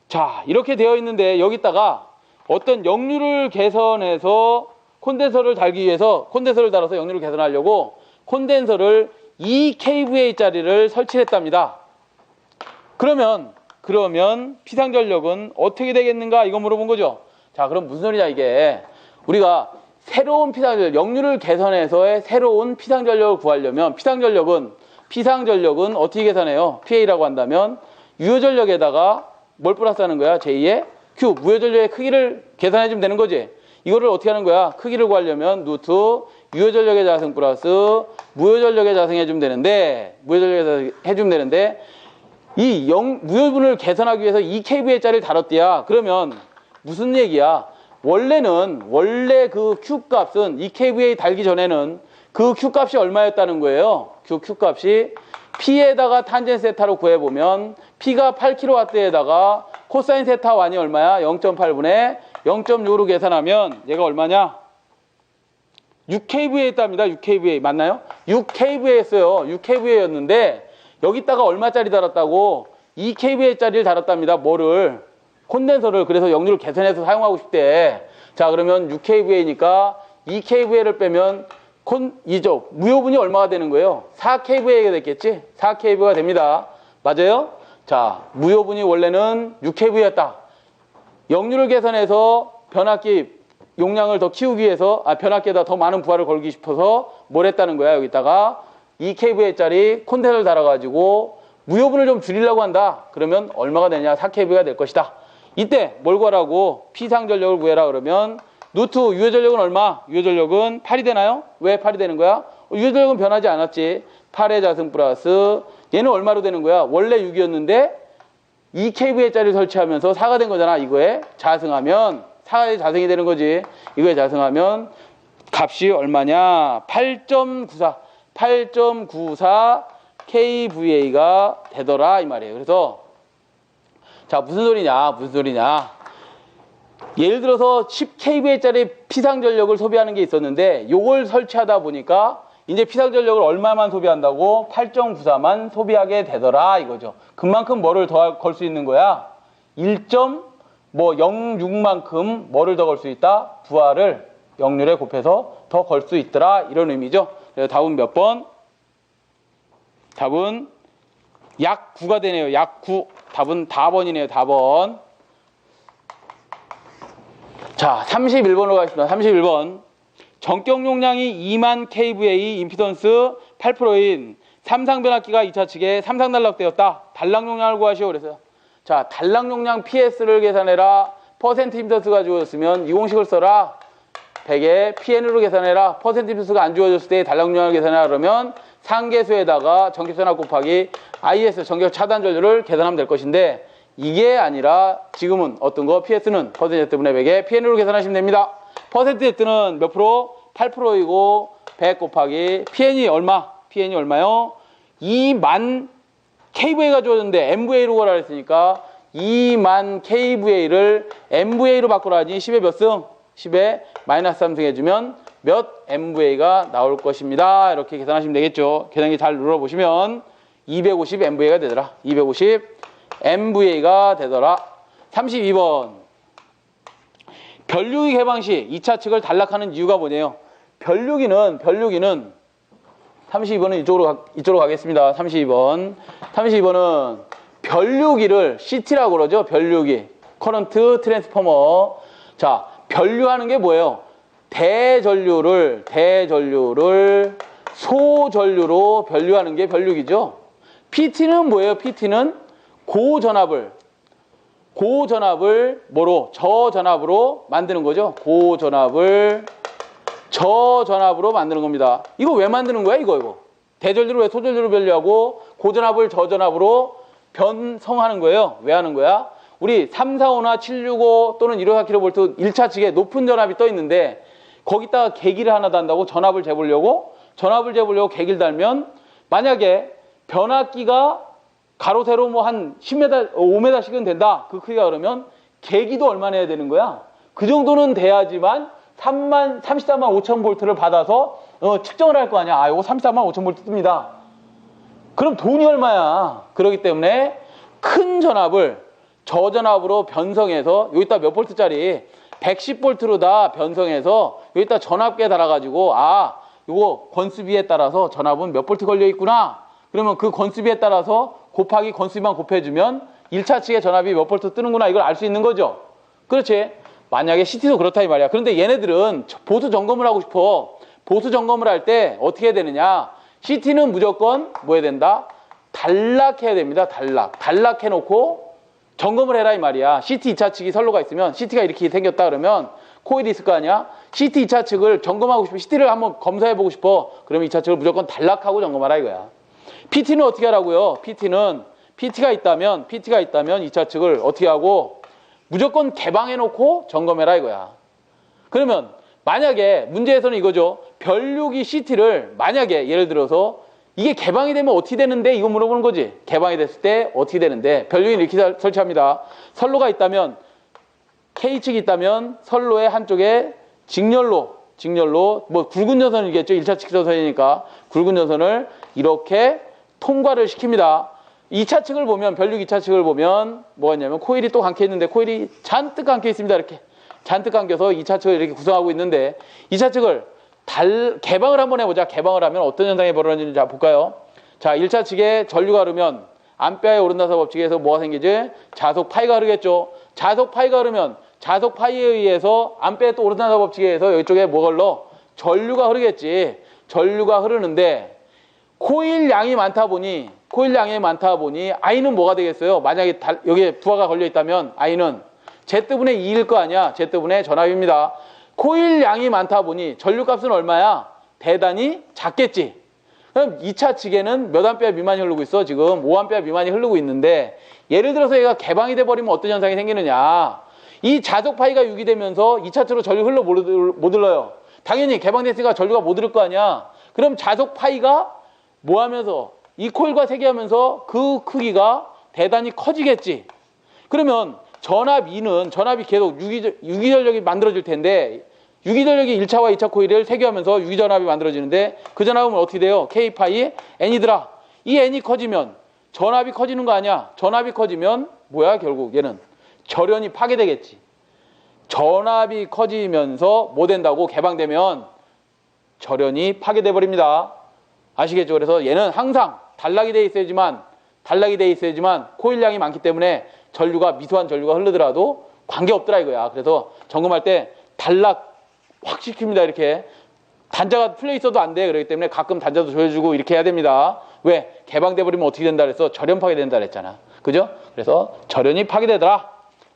자, 이렇게 되어 있는데 여기다가 어떤 역류를 개선해서 콘덴서를 달기 위해서 콘덴서를 달아서 역류를 개선하려고 콘덴서를 2kVA짜리를 설치했답니다. 그러면 피상전력은 어떻게 되겠는가? 이거 물어본 거죠. 자, 그럼 무슨 소리냐 이게. 우리가 새로운 피상전력, 역류를 개선해서의 새로운 피상전력을 구하려면 피상전력은 어떻게 계산해요? PA라고 한다면 유효전력에다가 뭘 플러스하는 거야? 제2의 Q, 무효전력의 크기를 계산해주면 되는 거지. 이거를 어떻게 하는 거야? 크기를 구하려면 루트 유효전력의 자승 플러스 무효전력의 자승 해주면 되는데 이 무효분을 계산하기 위해서 2kVA짜리를 다뤘대야. 그러면 무슨 얘기야? 원래 그 Q값은 2kVA 달기 전에는 그 Q값이 얼마였다는 거예요? Q값이 P에다가 탄젠 세타로 구해보면 P가 8kW에다가 코사인 세타 완이 얼마야? 0.8분의 0.6로 계산하면 얘가 얼마냐? 6kVA 있답니다. 6kVA 맞나요? 6kVA였어요. 6kVA였는데 여기다가 얼마짜리 달았다고? 2kVA짜리를 달았답니다. 뭐를? 콘덴서를. 그래서 역류를 개선해서 사용하고 싶대. 자, 그러면 6kVA니까 2kVA를 빼면 무효분이 얼마가 되는 거예요? 4kVA가 됐겠지? 4kVA가 됩니다. 맞아요? 자, 무효분이 원래는 6kVA였다. 역류를 개선해서 변압기 용량을 더 키우기 위해서 변압기에다 더 많은 부하를 걸기 싶어서 뭘 했다는 거야? 여기다가 2kVA짜리 콘덴서를 달아가지고 무효분을 좀 줄이려고 한다. 그러면 얼마가 되냐? 4kVA가 될 것이다. 이때 뭘 구하라고? 피상전력을 구해라 그러면 루트 유효전력은 얼마? 유효전력은 8이 되나요? 왜 8이 되는 거야? 유효전력은 변하지 않았지. 8의 자승 플러스 얘는 얼마로 되는 거야? 원래 6이었는데 2kVA짜리 설치하면서 4가 된 거잖아. 이거에 자승하면 4의 자승이 되는 거지. 이거에 자승하면 값이 얼마냐? 8.94 kVA가 되더라 이 말이에요. 그래서 자, 무슨 소리냐? 예를 들어서 10kVA짜리 피상전력을 소비하는 게 있었는데 요걸 설치하다 보니까 이제 피상전력을 얼마만 소비한다고? 8.94만 소비하게 되더라 이거죠. 그만큼 뭐를 더 걸 수 있는 거야? 1.06만큼 뭐를 더 걸 수 있다? 부하를 역률에 곱해서 더 걸 수 있더라 이런 의미죠. 그래서 답은 몇 번? 답은 약 9가 되네요. 약 9. 답은 4번이네요. 4번. 자, 31번으로 가겠습니다. 31번. 전격 용량이 2만 kVA 임피던스 8%인 삼상변압기가 2차 측에 삼상 단락되었다. 단락 용량을 구하시오. 그래서 자, 단락 용량 PS를 계산해라. 퍼센트 임피던스가 주어졌으면 이 공식을 써라. 100에 PN으로 계산해라. 퍼센트 임피던스가 안 주어졌을 때 단락 용량을 계산해라. 그러면 상계수에다가 전격전압 곱하기 IS 전격 차단 전류를 계산하면 될 것인데 이게 아니라 지금은 어떤 거? PS는 퍼센트 Z분의 100에 PN으로 계산하시면 됩니다. 퍼센트 Z는 몇 프로? 8%이고 100 곱하기 PN이 얼마? PN이 얼마요? 2만 kVA가 주어졌는데 MVA로 구하라 했으니까 2만 kVA를 MVA로 바꾸라니 10의 몇 승? 10의 마이너스 3승 해주면 몇 MVA가 나올 것입니다. 이렇게 계산하시면 되겠죠. 계산기 잘 눌러보시면 250 MVA가 되더라. 250 MVA가 되더라. 32번. 변류기 개방 시 2차 측을 단락하는 이유가 뭐냐요? 변류기는 32번은 이쪽으로 가겠습니다. 32번은 변류기를 CT라고 그러죠. 변류기. 커런트 트랜스포머. 자, 변류하는 게 뭐예요? 대전류를 소전류로 변류하는 게 변류기죠. PT는 뭐예요? PT는 고전압을 뭐로? 저전압으로 만드는 거죠. 고전압을 저전압으로 만드는 겁니다. 이거 왜 만드는 거야? 이거. 대전류를 왜 소전류로 변류하고 고전압을 저전압으로 변성하는 거예요? 왜 하는 거야? 우리 345나 765 또는 154kV 1차 측에 높은 전압이 떠 있는데 거기다가 계기를 하나 단다고 전압을 재보려고 계기를 달면 만약에 변압기가 가로 세로 뭐 한 10m, 5m씩은 된다. 그 크기가 그러면 계기도 얼마나 해야 되는 거야? 그 정도는 돼야지만 34만 5천 볼트를 받아서 측정을 할 거 아니야. 아, 이거 34만 5천 볼트 뜹니다. 그럼 돈이 얼마야? 그렇기 때문에 큰 전압을 저전압으로 변성해서 여기다 몇 볼트짜리 110볼트로 다 변성해서 여기다 전압계 달아가지고 이거 건수비에 따라서 전압은 몇 볼트 걸려 있구나. 그러면 그 건수비에 따라서 곱하기 건수비만 곱해주면 1차 측에 전압이 몇 볼트 뜨는구나. 이걸 알 수 있는 거죠. 그렇지? 만약에 CT도 그렇다 이 말이야. 그런데 얘네들은 보수 점검을 하고 싶어. 보수 점검을 할 때 어떻게 해야 되느냐? CT는 무조건 뭐 해야 된다? 단락해야 됩니다. 단락해놓고 점검을 해라 이 말이야. CT 2차 측이 선로가 있으면 CT가 이렇게 생겼다 그러면 코일이 있을 거 아니야? CT 2차 측을 점검하고 싶어. CT를 한번 검사해보고 싶어. 그러면 2차 측을 무조건 단락하고 점검하라 이거야. PT는 어떻게 하라고요? PT가 있다면 2차 측을 어떻게 하고 무조건 개방해놓고 점검해라 이거야. 그러면 만약에 문제에서는 이거죠. 변류기 CT를 만약에 예를 들어서 이게 개방이 되면 어떻게 되는데? 이거 물어보는 거지. 개방이 됐을 때 어떻게 되는데? 변류기는 이렇게 설치합니다. 선로가 있다면 K측이 있다면 선로의 한쪽에 직렬로 뭐 굵은 전선이겠죠. 1차 측 전선이니까 굵은 전선을 이렇게 통과를 시킵니다. 2차 측을 보면 변류기 2차 측을 보면 뭐가 있냐면 코일이 또 감겨 있는데 코일이 잔뜩 감겨 있습니다. 이렇게 잔뜩 감겨서 2차 측을 이렇게 구성하고 있는데 2차 측을 개방을 한번 해보자. 개방을 하면 어떤 현상이 벌어지는지 볼까요? 자, 1차 측에 전류가 흐르면 암페어의 오른나사 법칙에서 뭐가 생기지? 자속 파이가 흐르겠죠. 자속 파이가 흐르면 자속 파이에 의해서 암페어의 또 오른나사 법칙에 의해서 이쪽에 뭐 걸러? 전류가 흐르겠지. 전류가 흐르는데 코일 양이 많다 보니 I는 뭐가 되겠어요? 만약에 여기에 부하가 걸려 있다면 I는 Z분의 2일 거 아니야. Z분의 전압입니다. 코일 양이 많다 보니 전류값은 얼마야? 대단히 작겠지. 그럼 2차 측에는 몇 암페어 미만이 흐르고 있어? 지금 5암페어 미만이 흐르고 있는데 예를 들어서 얘가 개방이 돼버리면 어떤 현상이 생기느냐. 이 자속 파이가 유기되면서 2차 측으로 전류 흘러 못 흘러요. 당연히 개방됐으니까 전류가 못 흐를 거 아니야. 그럼 자속 파이가 뭐 하면서 이 코일과 세개하면서 그 크기가 대단히 커지겠지. 그러면 전압이 계속 유기전력이 만들어질 텐데 유기전력이 1차와 2차 코일을 세개하면서 유기전압이 만들어지는데 그 전압은 어떻게 돼요? K파이 N이더라. 이 N이 커지면 전압이 커지는 거 아니야. 전압이 커지면 뭐야? 결국 얘는 절연이 파괴되겠지. 전압이 커지면서 뭐 된다고? 개방되면 절연이 파괴돼 버립니다. 아시겠죠? 그래서 얘는 항상 단락이 돼 있어야지만 코일량이 많기 때문에 미수한 전류가 흐르더라도 관계없더라 이거야. 그래서 점검할 때 단락 확 시킵니다. 이렇게 단자가 풀려 있어도 안 돼. 그렇기 때문에 가끔 단자도 조여주고 이렇게 해야 됩니다. 왜? 개방돼 버리면 어떻게 된다 그랬어? 절연 파괴된다 그랬잖아. 그죠? 그래서 절연이 파괴되더라.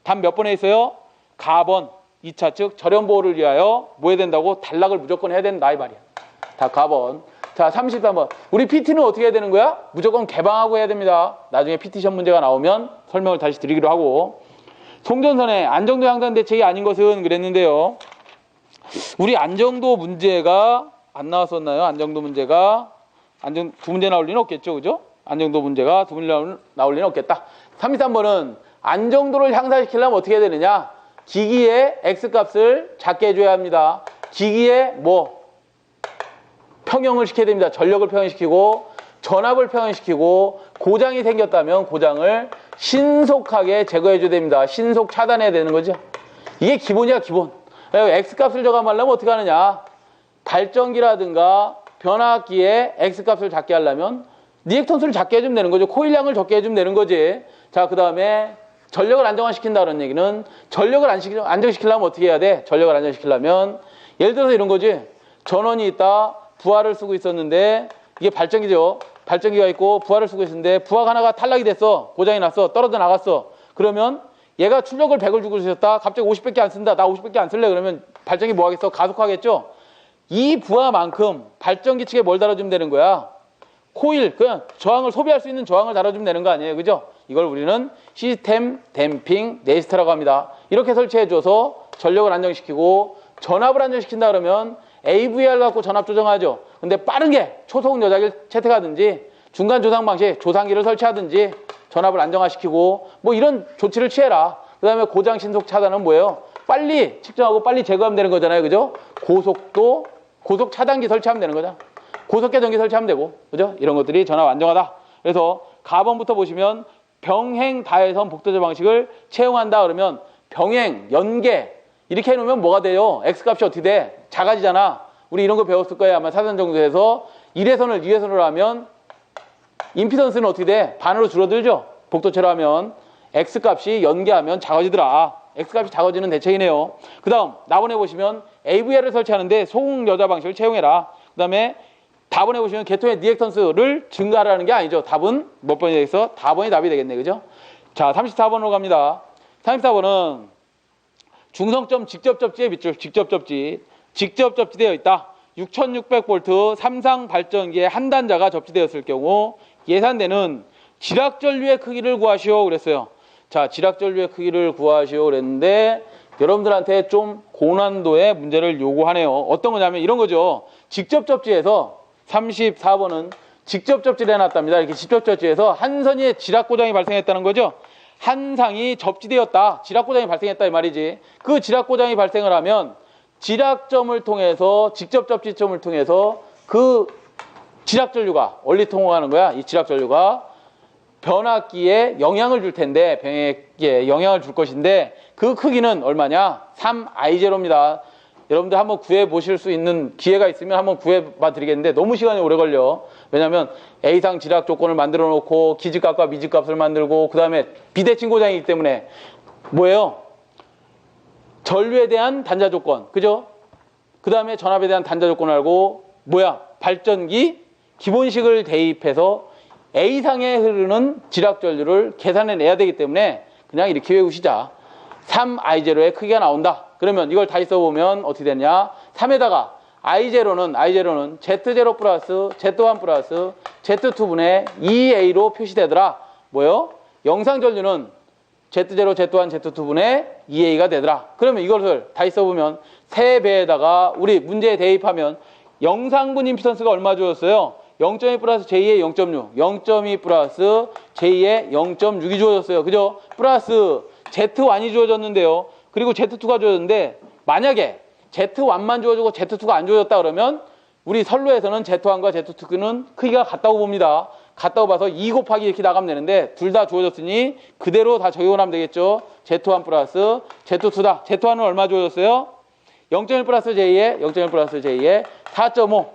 답 몇 번에 있어요? 가번 2차 측 절연 보호를 위하여 뭐 해야 된다고? 단락을 무조건 해야 된다 이 말이야. 다 가번. 자, 33번. 우리 PT는 어떻게 해야 되는 거야? 무조건 개방하고 해야 됩니다. 나중에 PT 시험 문제가 나오면 설명을 다시 드리기로 하고. 송전선의 안정도 향상 대책이 아닌 것은 그랬는데요. 우리 안정도 문제가 안 나왔었나요? 안정도 문제가 두 문제 나올 리는 없겠죠. 그죠? 안정도 문제가 두 문제 나올 리는 없겠다. 33번은 안정도를 향상시키려면 어떻게 해야 되느냐? 기기의 X값을 작게 해줘야 합니다. 기기의 뭐? 평형을 시켜야 됩니다. 전력을 평형시키고 전압을 평형시키고 고장이 생겼다면 고장을 신속하게 제거해 줘야 됩니다. 신속 차단해야 되는 거죠. 이게 기본이야, 기본. X값을 저감하려면 어떻게 하느냐. 발전기라든가 변압기에 X값을 작게 하려면 리액턴스를 작게 해주면 되는 거죠. 코일량을 적게 해주면 되는 거지. 자, 그 다음에 전력을 안정화시킨다는 얘기는 전력을 안정시키려면 어떻게 해야 돼? 전력을 안정시키려면 예를 들어서 이런 거지. 전원이 있다. 부하를 쓰고 있었는데 이게 발전기죠. 발전기가 있고 부하를 쓰고 있었는데 부하가 하나가 탈락이 됐어. 고장이 났어. 떨어져 나갔어. 그러면 얘가 출력을 100을 주고 있었다. 갑자기 50밖에 안 쓴다. 나 50밖에 안 쓸래. 그러면 발전기 뭐 하겠어? 가속하겠죠. 이 부하만큼 발전기 측에 뭘 달아주면 되는 거야? 코일, 그냥 저항을 소비할 수 있는 저항을 달아주면 되는 거 아니에요. 그죠? 이걸 우리는 시스템 댐핑 네스트라고 합니다. 이렇게 설치해줘서 전력을 안정시키고 전압을 안정시킨다 그러면 AVR 갖고 전압 조정하죠. 근데 빠르게 초속 여작을 채택하든지 중간 조상 방식, 조상기를 설치하든지 전압을 안정화시키고 뭐 이런 조치를 취해라. 그 다음에 고장 신속 차단은 뭐예요? 빨리 측정하고 빨리 제거하면 되는 거잖아요. 그죠? 고속도, 고속 차단기 설치하면 되는 거죠. 고속계 전기 설치하면 되고, 그죠? 이런 것들이 전압 안정하다. 그래서 가번부터 보시면 병행 다해선 복도제 방식을 채용한다 그러면 병행, 연계 이렇게 해놓으면 뭐가 돼요? X값이 어떻게 돼? 작아지잖아. 우리 이런 거 배웠을 거예요. 아마 사전 정도에서 1회선을 2회선으로 하면 임피던스는 어떻게 돼? 반으로 줄어들죠? 복도체로 하면 X값이 연계하면 작아지더라. X값이 작아지는 대책이네요. 그 다음 나번에 보시면 AVR을 설치하는데 소공 여자 방식을 채용해라. 그 다음에 답번에 보시면 계통의 리액턴스를 증가하라는 게 아니죠. 답은 몇 번이 되겠어? 4번이 답이 되겠네. 그죠? 자, 34번으로 갑니다. 34번은 중성점 직접 접지에 밑줄, 직접 접지. 직접 접지되어 있다. 6600V 삼상 발전기에 한 단자가 접지되었을 경우 예산되는 지락전류의 크기를 구하시오 그랬어요. 자, 지락전류의 크기를 구하시오 그랬는데 여러분들한테 좀 고난도의 문제를 요구하네요. 어떤 거냐면 이런 거죠. 직접 접지에서 34번은 직접 접지를 해놨답니다. 이렇게 직접 접지에서 한 선에 지락 고장이 발생했다는 거죠. 한 상이 접지되었다. 지락 고장이 발생했다 이 말이지. 그 지락 고장이 발생을 하면 지락점을 통해서 직접 접지점을 통해서 그 지락 전류가 원리 통하는 거야. 이 지락 전류가 변압기에 영향을 줄 텐데 변압기에 영향을 줄 것인데 그 크기는 얼마냐? 3I0입니다. 여러분들 한번 구해 보실 수 있는 기회가 있으면 한번 구해 봐 드리겠는데 너무 시간이 오래 걸려. 왜냐면 A상 지락 조건을 만들어 놓고 기지값과 미지값을 만들고 그 다음에 비대칭 고장이기 때문에 뭐예요? 전류에 대한 단자 조건, 그죠? 그 다음에 전압에 대한 단자 조건을 알고 뭐야? 발전기 기본식을 대입해서 A상에 흐르는 지락 전류를 계산해내야 되기 때문에 그냥 이렇게 외우시자. 3I0의 크기가 나온다. 그러면 이걸 다시 써보면 어떻게 되냐? 3에다가 I0는 Z0 플러스 Z1 플러스 Z2분의 2A로 표시되더라. 뭐요? 영상 전류는 Z0, Z1, Z2분의 2A가 되더라. 그러면 이것을 다시 써보면 3배에다가 우리 문제에 대입하면 영상분 임피던스가 얼마 주어졌어요? 0.2 플러스 J의 0.6, 0.2 플러스 J의 0.6이 주어졌어요. 그죠? 플러스 Z1이 주어졌는데요. 그리고 Z2가 주어졌는데 만약에 Z1만 주어지고 Z2가 안 주어졌다 그러면 우리 선로에서는 Z1과 Z2는 크기가 같다고 봅니다. 같다고 봐서 2 곱하기 이렇게 나가면 되는데 둘 다 주어졌으니 그대로 다 적용을 하면 되겠죠. Z1 플러스 Z2다. Z1은 얼마 주어졌어요? 0.1 플러스 J의 0.1 플러스 J의 4.5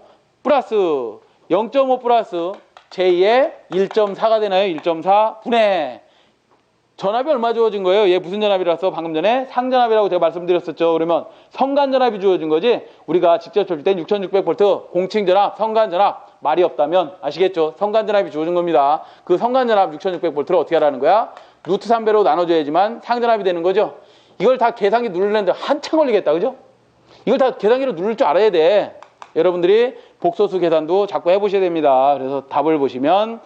플러스 0.5 플러스 J의 1.4가 되나요? 1.4 분의 전압이 얼마 주어진 거예요? 얘 무슨 전압이라서 방금 전에 상전압이라고 제가 말씀드렸었죠. 그러면 성간전압이 주어진 거지 우리가 직접 쳤을 땐 6600V 공칭전압, 성간전압 말이 없다면 아시겠죠? 성간전압이 주어진 겁니다. 그 성간전압 6600V를 어떻게 하라는 거야? 루트 3배로 나눠줘야지만 상전압이 되는 거죠. 이걸 다 계산기 누르려는데 한참 걸리겠다. 그죠? 이걸 다 계산기로 누를 줄 알아야 돼. 여러분들이 복소수 계산도 자꾸 해보셔야 됩니다. 그래서 답을 보시면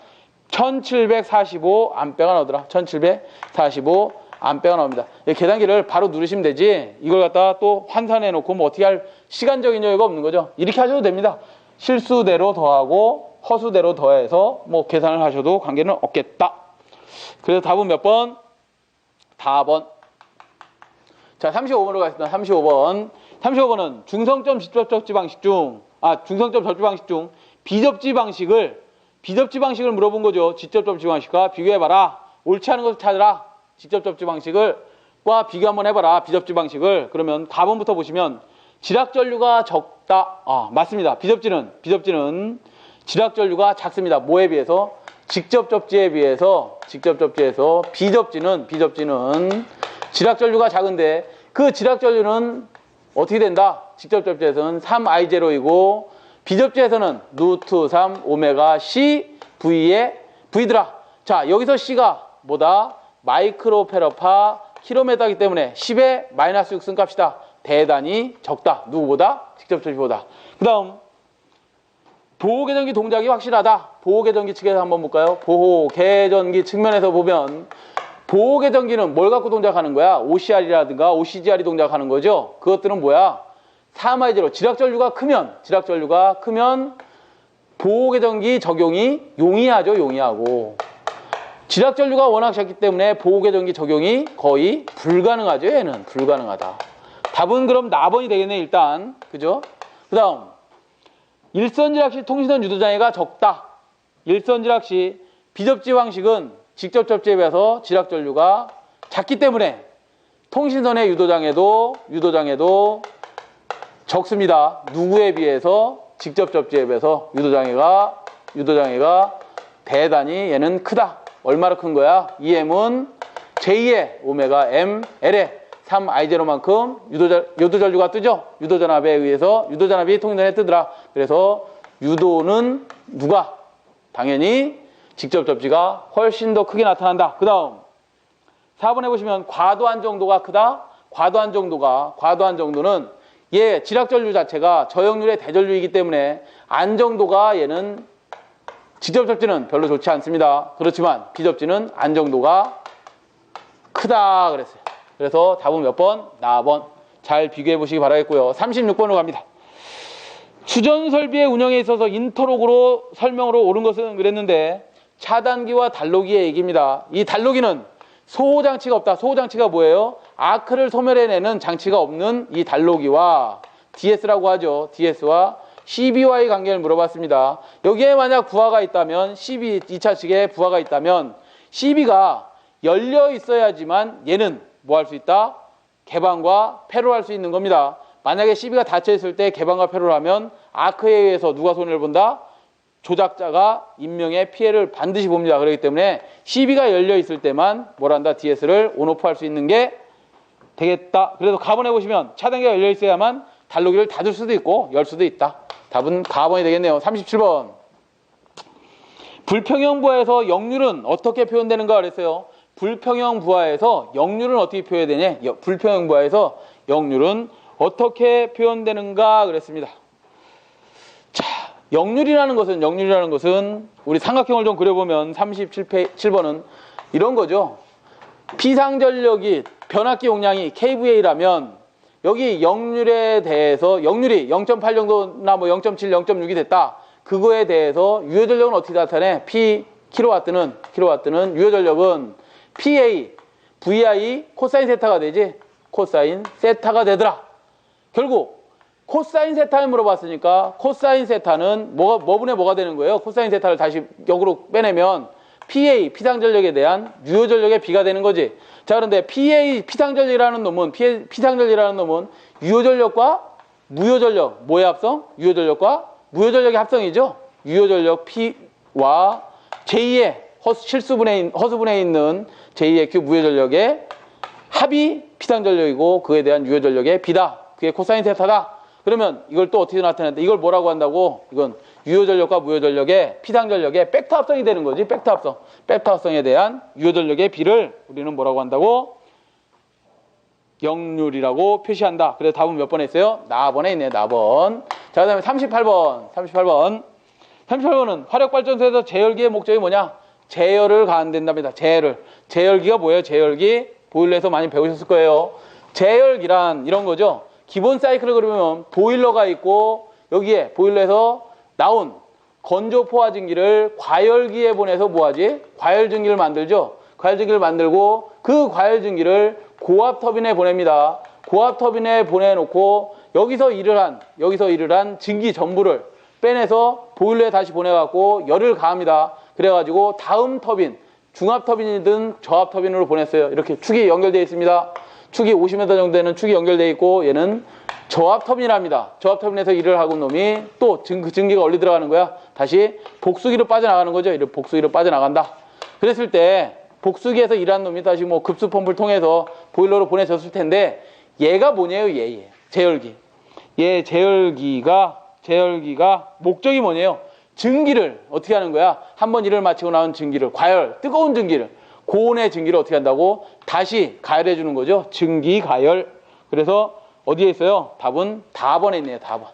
1745A가 나오더라. 1745A가 나옵니다. 계산기를 바로 누르시면 되지 이걸 갖다가 또 환산해 놓고 뭐 어떻게 할 시간적인 여유가 없는 거죠. 이렇게 하셔도 됩니다. 실수대로 더하고 허수대로 더해서 뭐 계산을 하셔도 관계는 없겠다. 그래서 답은 몇 번? 4번. 자, 35번으로 가겠습니다. 35번. 35번은 중성점 직접 접지 방식 중 중성접 접지 방식 중 비접지 방식을 물어본 거죠. 직접 접지 방식과 비교해봐라. 옳지 않은 것을 찾으라. 직접 접지 방식을과 비교 한번 해봐라. 비접지 방식을. 그러면 답원부터 보시면 지락전류가 적다. 맞습니다. 비접지는 지락전류가 작습니다. 뭐에 비해서? 직접 접지에 비해서 비접지는 지락전류가 작은데 그 지락전류는 어떻게 된다? 직접 접지에서는 3I0이고 비접지에서는 루트 3 오메가 C V의 V더라. 자, 여기서 C가 뭐다? 마이크로페러파 킬로미터이기 때문에 10의 마이너스 6승 값이다. 대단히 적다. 누구보다? 직접 접지보다. 그 다음 보호개전기 동작이 확실하다. 보호개전기 측에서 한번 볼까요? 보호개전기 측면에서 보면 보호개전기는 뭘 갖고 동작하는 거야? OCR이라든가 OCGR이 동작하는 거죠. 그것들은 뭐야? 3I0 지락전류가 크면 보호개전기 적용이 용이하고 지락전류가 워낙 작기 때문에 보호개전기 적용이 거의 불가능하죠. 얘는 불가능하다. 답은 그럼 나번이 되겠네 일단. 그죠? 그 다음 일선지락시 통신선 유도장애가 적다. 일선지락시 비접지 방식은 직접 접지에 비해서 지락전류가 작기 때문에 통신선의 유도장애도 적습니다. 누구에 비해서? 직접 접지에 비해서 유도장애가 대단히 얘는 크다. 얼마나 큰 거야? EM은 J의 오메가 M L의 3I0만큼 유도전류가 뜨죠? 유도전압에 의해서 유도전압이 통신선에 뜨더라. 그래서 유도는 누가? 당연히 직접 접지가 훨씬 더 크게 나타난다. 그 다음 4번에 보시면 과도한 정도가 크다. 과도한 정도는 얘 지락전류 자체가 저역률의 대전류이기 때문에 안정도가 얘는 직접 접지는 별로 좋지 않습니다. 그렇지만 비접지는 안정도가 크다 그랬어요. 그래서 답은 몇 번? 나번. 잘 비교해 보시기 바라겠고요. 36번으로 갑니다. 수전 설비의 운영에 있어서 인터록으로 설명으로 옳은 것은 그랬는데 차단기와 단로기의 얘기입니다. 이 단로기는 소호장치가 없다. 소호장치가 뭐예요? 아크를 소멸해내는 장치가 없는 이 단로기와 DS라고 하죠. DS와 CB와의 관계를 물어봤습니다. 여기에 만약 부하가 있다면 CB 2차 측에 부하가 있다면 CB가 열려 있어야지만 얘는 뭐 할 수 있다? 개방과 폐로할 수 있는 겁니다. 만약에 CB가 닫혀 있을 때 개방과 폐로를 하면 아크에 의해서 누가 손해를 본다? 조작자가 인명의 피해를 반드시 봅니다. 그렇기 때문에 CB가 열려 있을 때만 뭘 한다? DS를 온오프 할 수 있는 게 되겠다. 그래서 가번해 보시면 차단기가 열려 있어야만 단로기를 닫을 수도 있고 열 수도 있다. 답은 가번이 되겠네요. 37번. 불평형 부하에서 역률은 어떻게 표현되는가 그랬어요. 불평형 부하에서 역률은 어떻게 표현되냐? 불평형 부하에서 역률은 어떻게 표현되는가 그랬습니다. 자, 역률이라는 것은 우리 삼각형을 좀 그려보면 37번은 이런 거죠. 피상전력이 변압기 용량이 kVA라면 여기 역률에 대해서 역률이 0.8 정도나 뭐 0.7, 0.6이 됐다. 그거에 대해서 유효전력은 어떻게 나타내? P 킬로와트는 유효전력은 PA, VI 코사인 세타가 되지. 코사인 세타가 되더라. 결국 코사인 세타를 물어봤으니까 코사인 세타는 뭐분의 뭐가 되는 거예요? 코사인 세타를 다시 역으로 빼내면 PA, 피상전력에 대한 유효전력의 B가 되는 거지. 자, 그런데 PA, 피상전력이라는 놈은 유효전력과 무효전력, 뭐의 합성? 유효전력과 무효전력의 합성이죠. 유효전력 P와 j2의 허수분에 있는 j2의 Q 무효전력의 합이 피상전력이고 그에 대한 유효전력의 B다. 그게 코사인 세타다. 그러면 이걸 또 어떻게 나타내는데 이걸 뭐라고 한다고? 이건 유효전력과 무효전력의 피상전력의 벡터 합성이 되는 거지. 벡터 합성에 대한 유효전력의 B를 우리는 뭐라고 한다고? 역률이라고 표시한다. 그래서 답은 몇 번에 있어요? 나번에 있네. 나번. 자, 그 다음에 38번은 화력발전소에서 제열기의 목적이 뭐냐? 제열을 가한댄답니다. 제열기가 뭐예요? 제열기 보일러에서 많이 배우셨을 거예요. 제열기란 이런 거죠. 기본 사이클을 그리면 보일러가 있고 여기에 보일러에서 나온 건조 포화증기를 과열기에 보내서 뭐하지? 과열증기를 만들죠. 과열증기를 만들고 그 과열증기를 고압터빈에 보냅니다. 고압터빈에 보내놓고 여기서 일을 한 증기 전부를 빼내서 보일러에 다시 보내갖고 열을 가합니다. 그래가지고 다음 터빈, 중압 터빈이든 저압 터빈으로 보냈어요. 이렇게 축이 연결되어 있습니다. 축이 50m 정도 되는 축이 연결되어 있고 얘는 저압 터빈이랍니다. 저압 터빈에서 일을 하고 온 놈이 또 그 증기가 어디 들어가는 거야? 다시 복수기로 빠져나가는 거죠. 이렇게 복수기로 빠져나간다. 그랬을 때 복수기에서 일한 놈이 다시 뭐 급수 펌프를 통해서 보일러로 보내졌을 텐데 얘가 뭐냐요? 얘 제열기. 얘 제열기가 목적이 뭐냐요? 증기를 어떻게 하는 거야? 한번 일을 마치고 나온 증기를 과열, 뜨거운 증기를 고온의 증기를 어떻게 한다고? 다시 가열해 주는 거죠. 증기 가열. 그래서 어디에 있어요? 답은 다번에 있네요. 다번.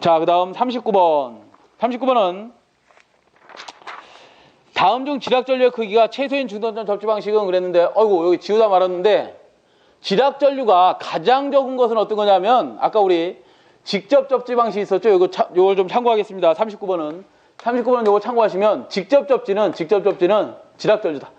자, 그 다음 39번. 39번은 다음 중 지락전류의 크기가 최소인 중전점 접지 방식은 그랬는데 어이구 여기 지우다 말았는데 지락전류가 가장 적은 것은 어떤 거냐면 아까 우리 직접 접지 방식이 있었죠. 요걸 좀 참고하겠습니다. 39번은 요거 참고하시면 직접 접지는 지락전류다.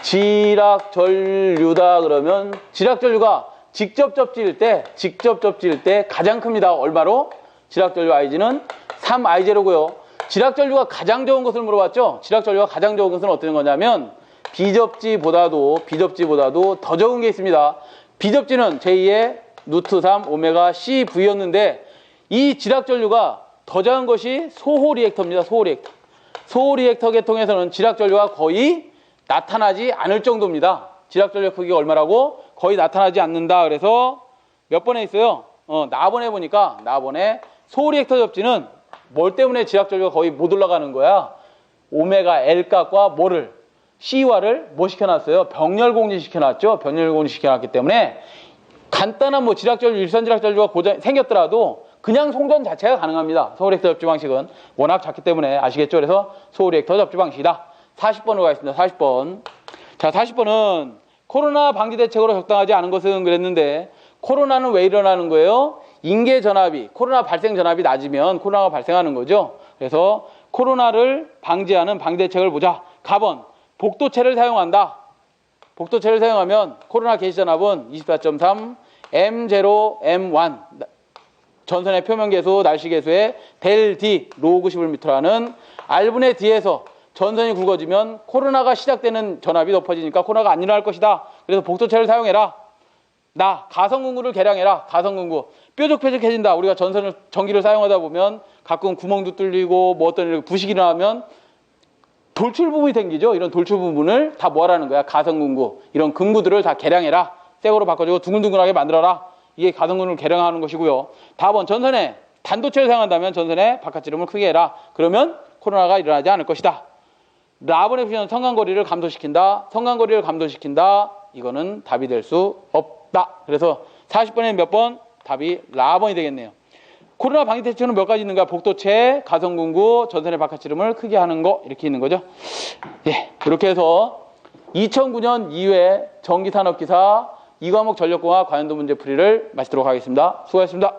지락전류다 그러면 지락전류가 직접 접지일 때 가장 큽니다. 얼마로? 지락전류 IG는 3I0고요. 지락전류가 가장 적은 것을 물어봤죠. 지락전류가 가장 적은 것은 어떤 거냐면 비접지보다도 더 적은 게 있습니다. 비접지는 제2의 루트 3 오메가 CV였는데 이 지락전류가 더 작은 것이 소호 리액터입니다. 소호 리액터 계통에서는 지락전류가 거의 나타나지 않을 정도입니다. 지락전류 크기가 얼마라고? 거의 나타나지 않는다. 그래서 몇 번에 있어요? 나번에 보니까 소호 리액터 접지는 뭘 때문에 지락전류가 거의 못 올라가는 거야? 오메가 L 값과 뭐를? C와를 뭐 시켜놨어요? 병렬공지 시켜놨죠? 병렬공지 시켜놨기 때문에 간단한 뭐 지락전류, 일선 지락전류가 생겼더라도 그냥 송전 자체가 가능합니다. 소호 리액터 접지 방식은 워낙 작기 때문에 아시겠죠? 그래서 소호 리액터 접지 방식이다. 40번으로 가겠습니다. 40번. 자, 40번은 코로나 방지 대책으로 적당하지 않은 것은 그랬는데 코로나는 왜 일어나는 거예요? 인계 전압이, 코로나 발생 전압이 낮으면 코로나가 발생하는 거죠. 그래서 코로나를 방지하는 방지 대책을 보자. 가번, 복도체를 사용한다. 복도체를 사용하면 코로나 개시 전압은 24.3 M0 M1 전선의 표면 계수, 날씨 계수의 델 D 로그 11m라는 R분의 D에서 전선이 굵어지면 코로나가 시작되는 전압이 높아지니까 코로나가 안 일어날 것이다. 그래서 복도체를 사용해라. 가성근구를 개량해라. 가성근구. 뾰족해진다. 우리가 전기를 사용하다 보면 가끔 구멍도 뚫리고 뭐 어떤 부식이 일어나면 돌출 부분이 생기죠. 이런 돌출 부분을 다 뭐하라는 거야? 가성근구. 이런 근구들을 다 개량해라. 새 거로 바꿔주고 둥글둥글하게 만들어라. 이게 가성근구를 개량하는 것이고요. 다음은 전선에 단도체를 사용한다면 전선의 바깥지름을 크게 해라. 그러면 코로나가 일어나지 않을 것이다. 라번의 표현은 성간거리를 감소시킨다. 이거는 답이 될 수 없다. 그래서 40번에 몇 번? 답이 라번이 되겠네요. 코로나 방지 대책은 몇 가지 있는가? 복도체, 가성근구, 전선의 바깥지름을 크게 하는 거 이렇게 있는 거죠. 예, 이렇게 해서 2009년 2회 전기산업기사 2과목 전력공학 관련도 문제 풀이를 마치도록 하겠습니다. 수고하셨습니다.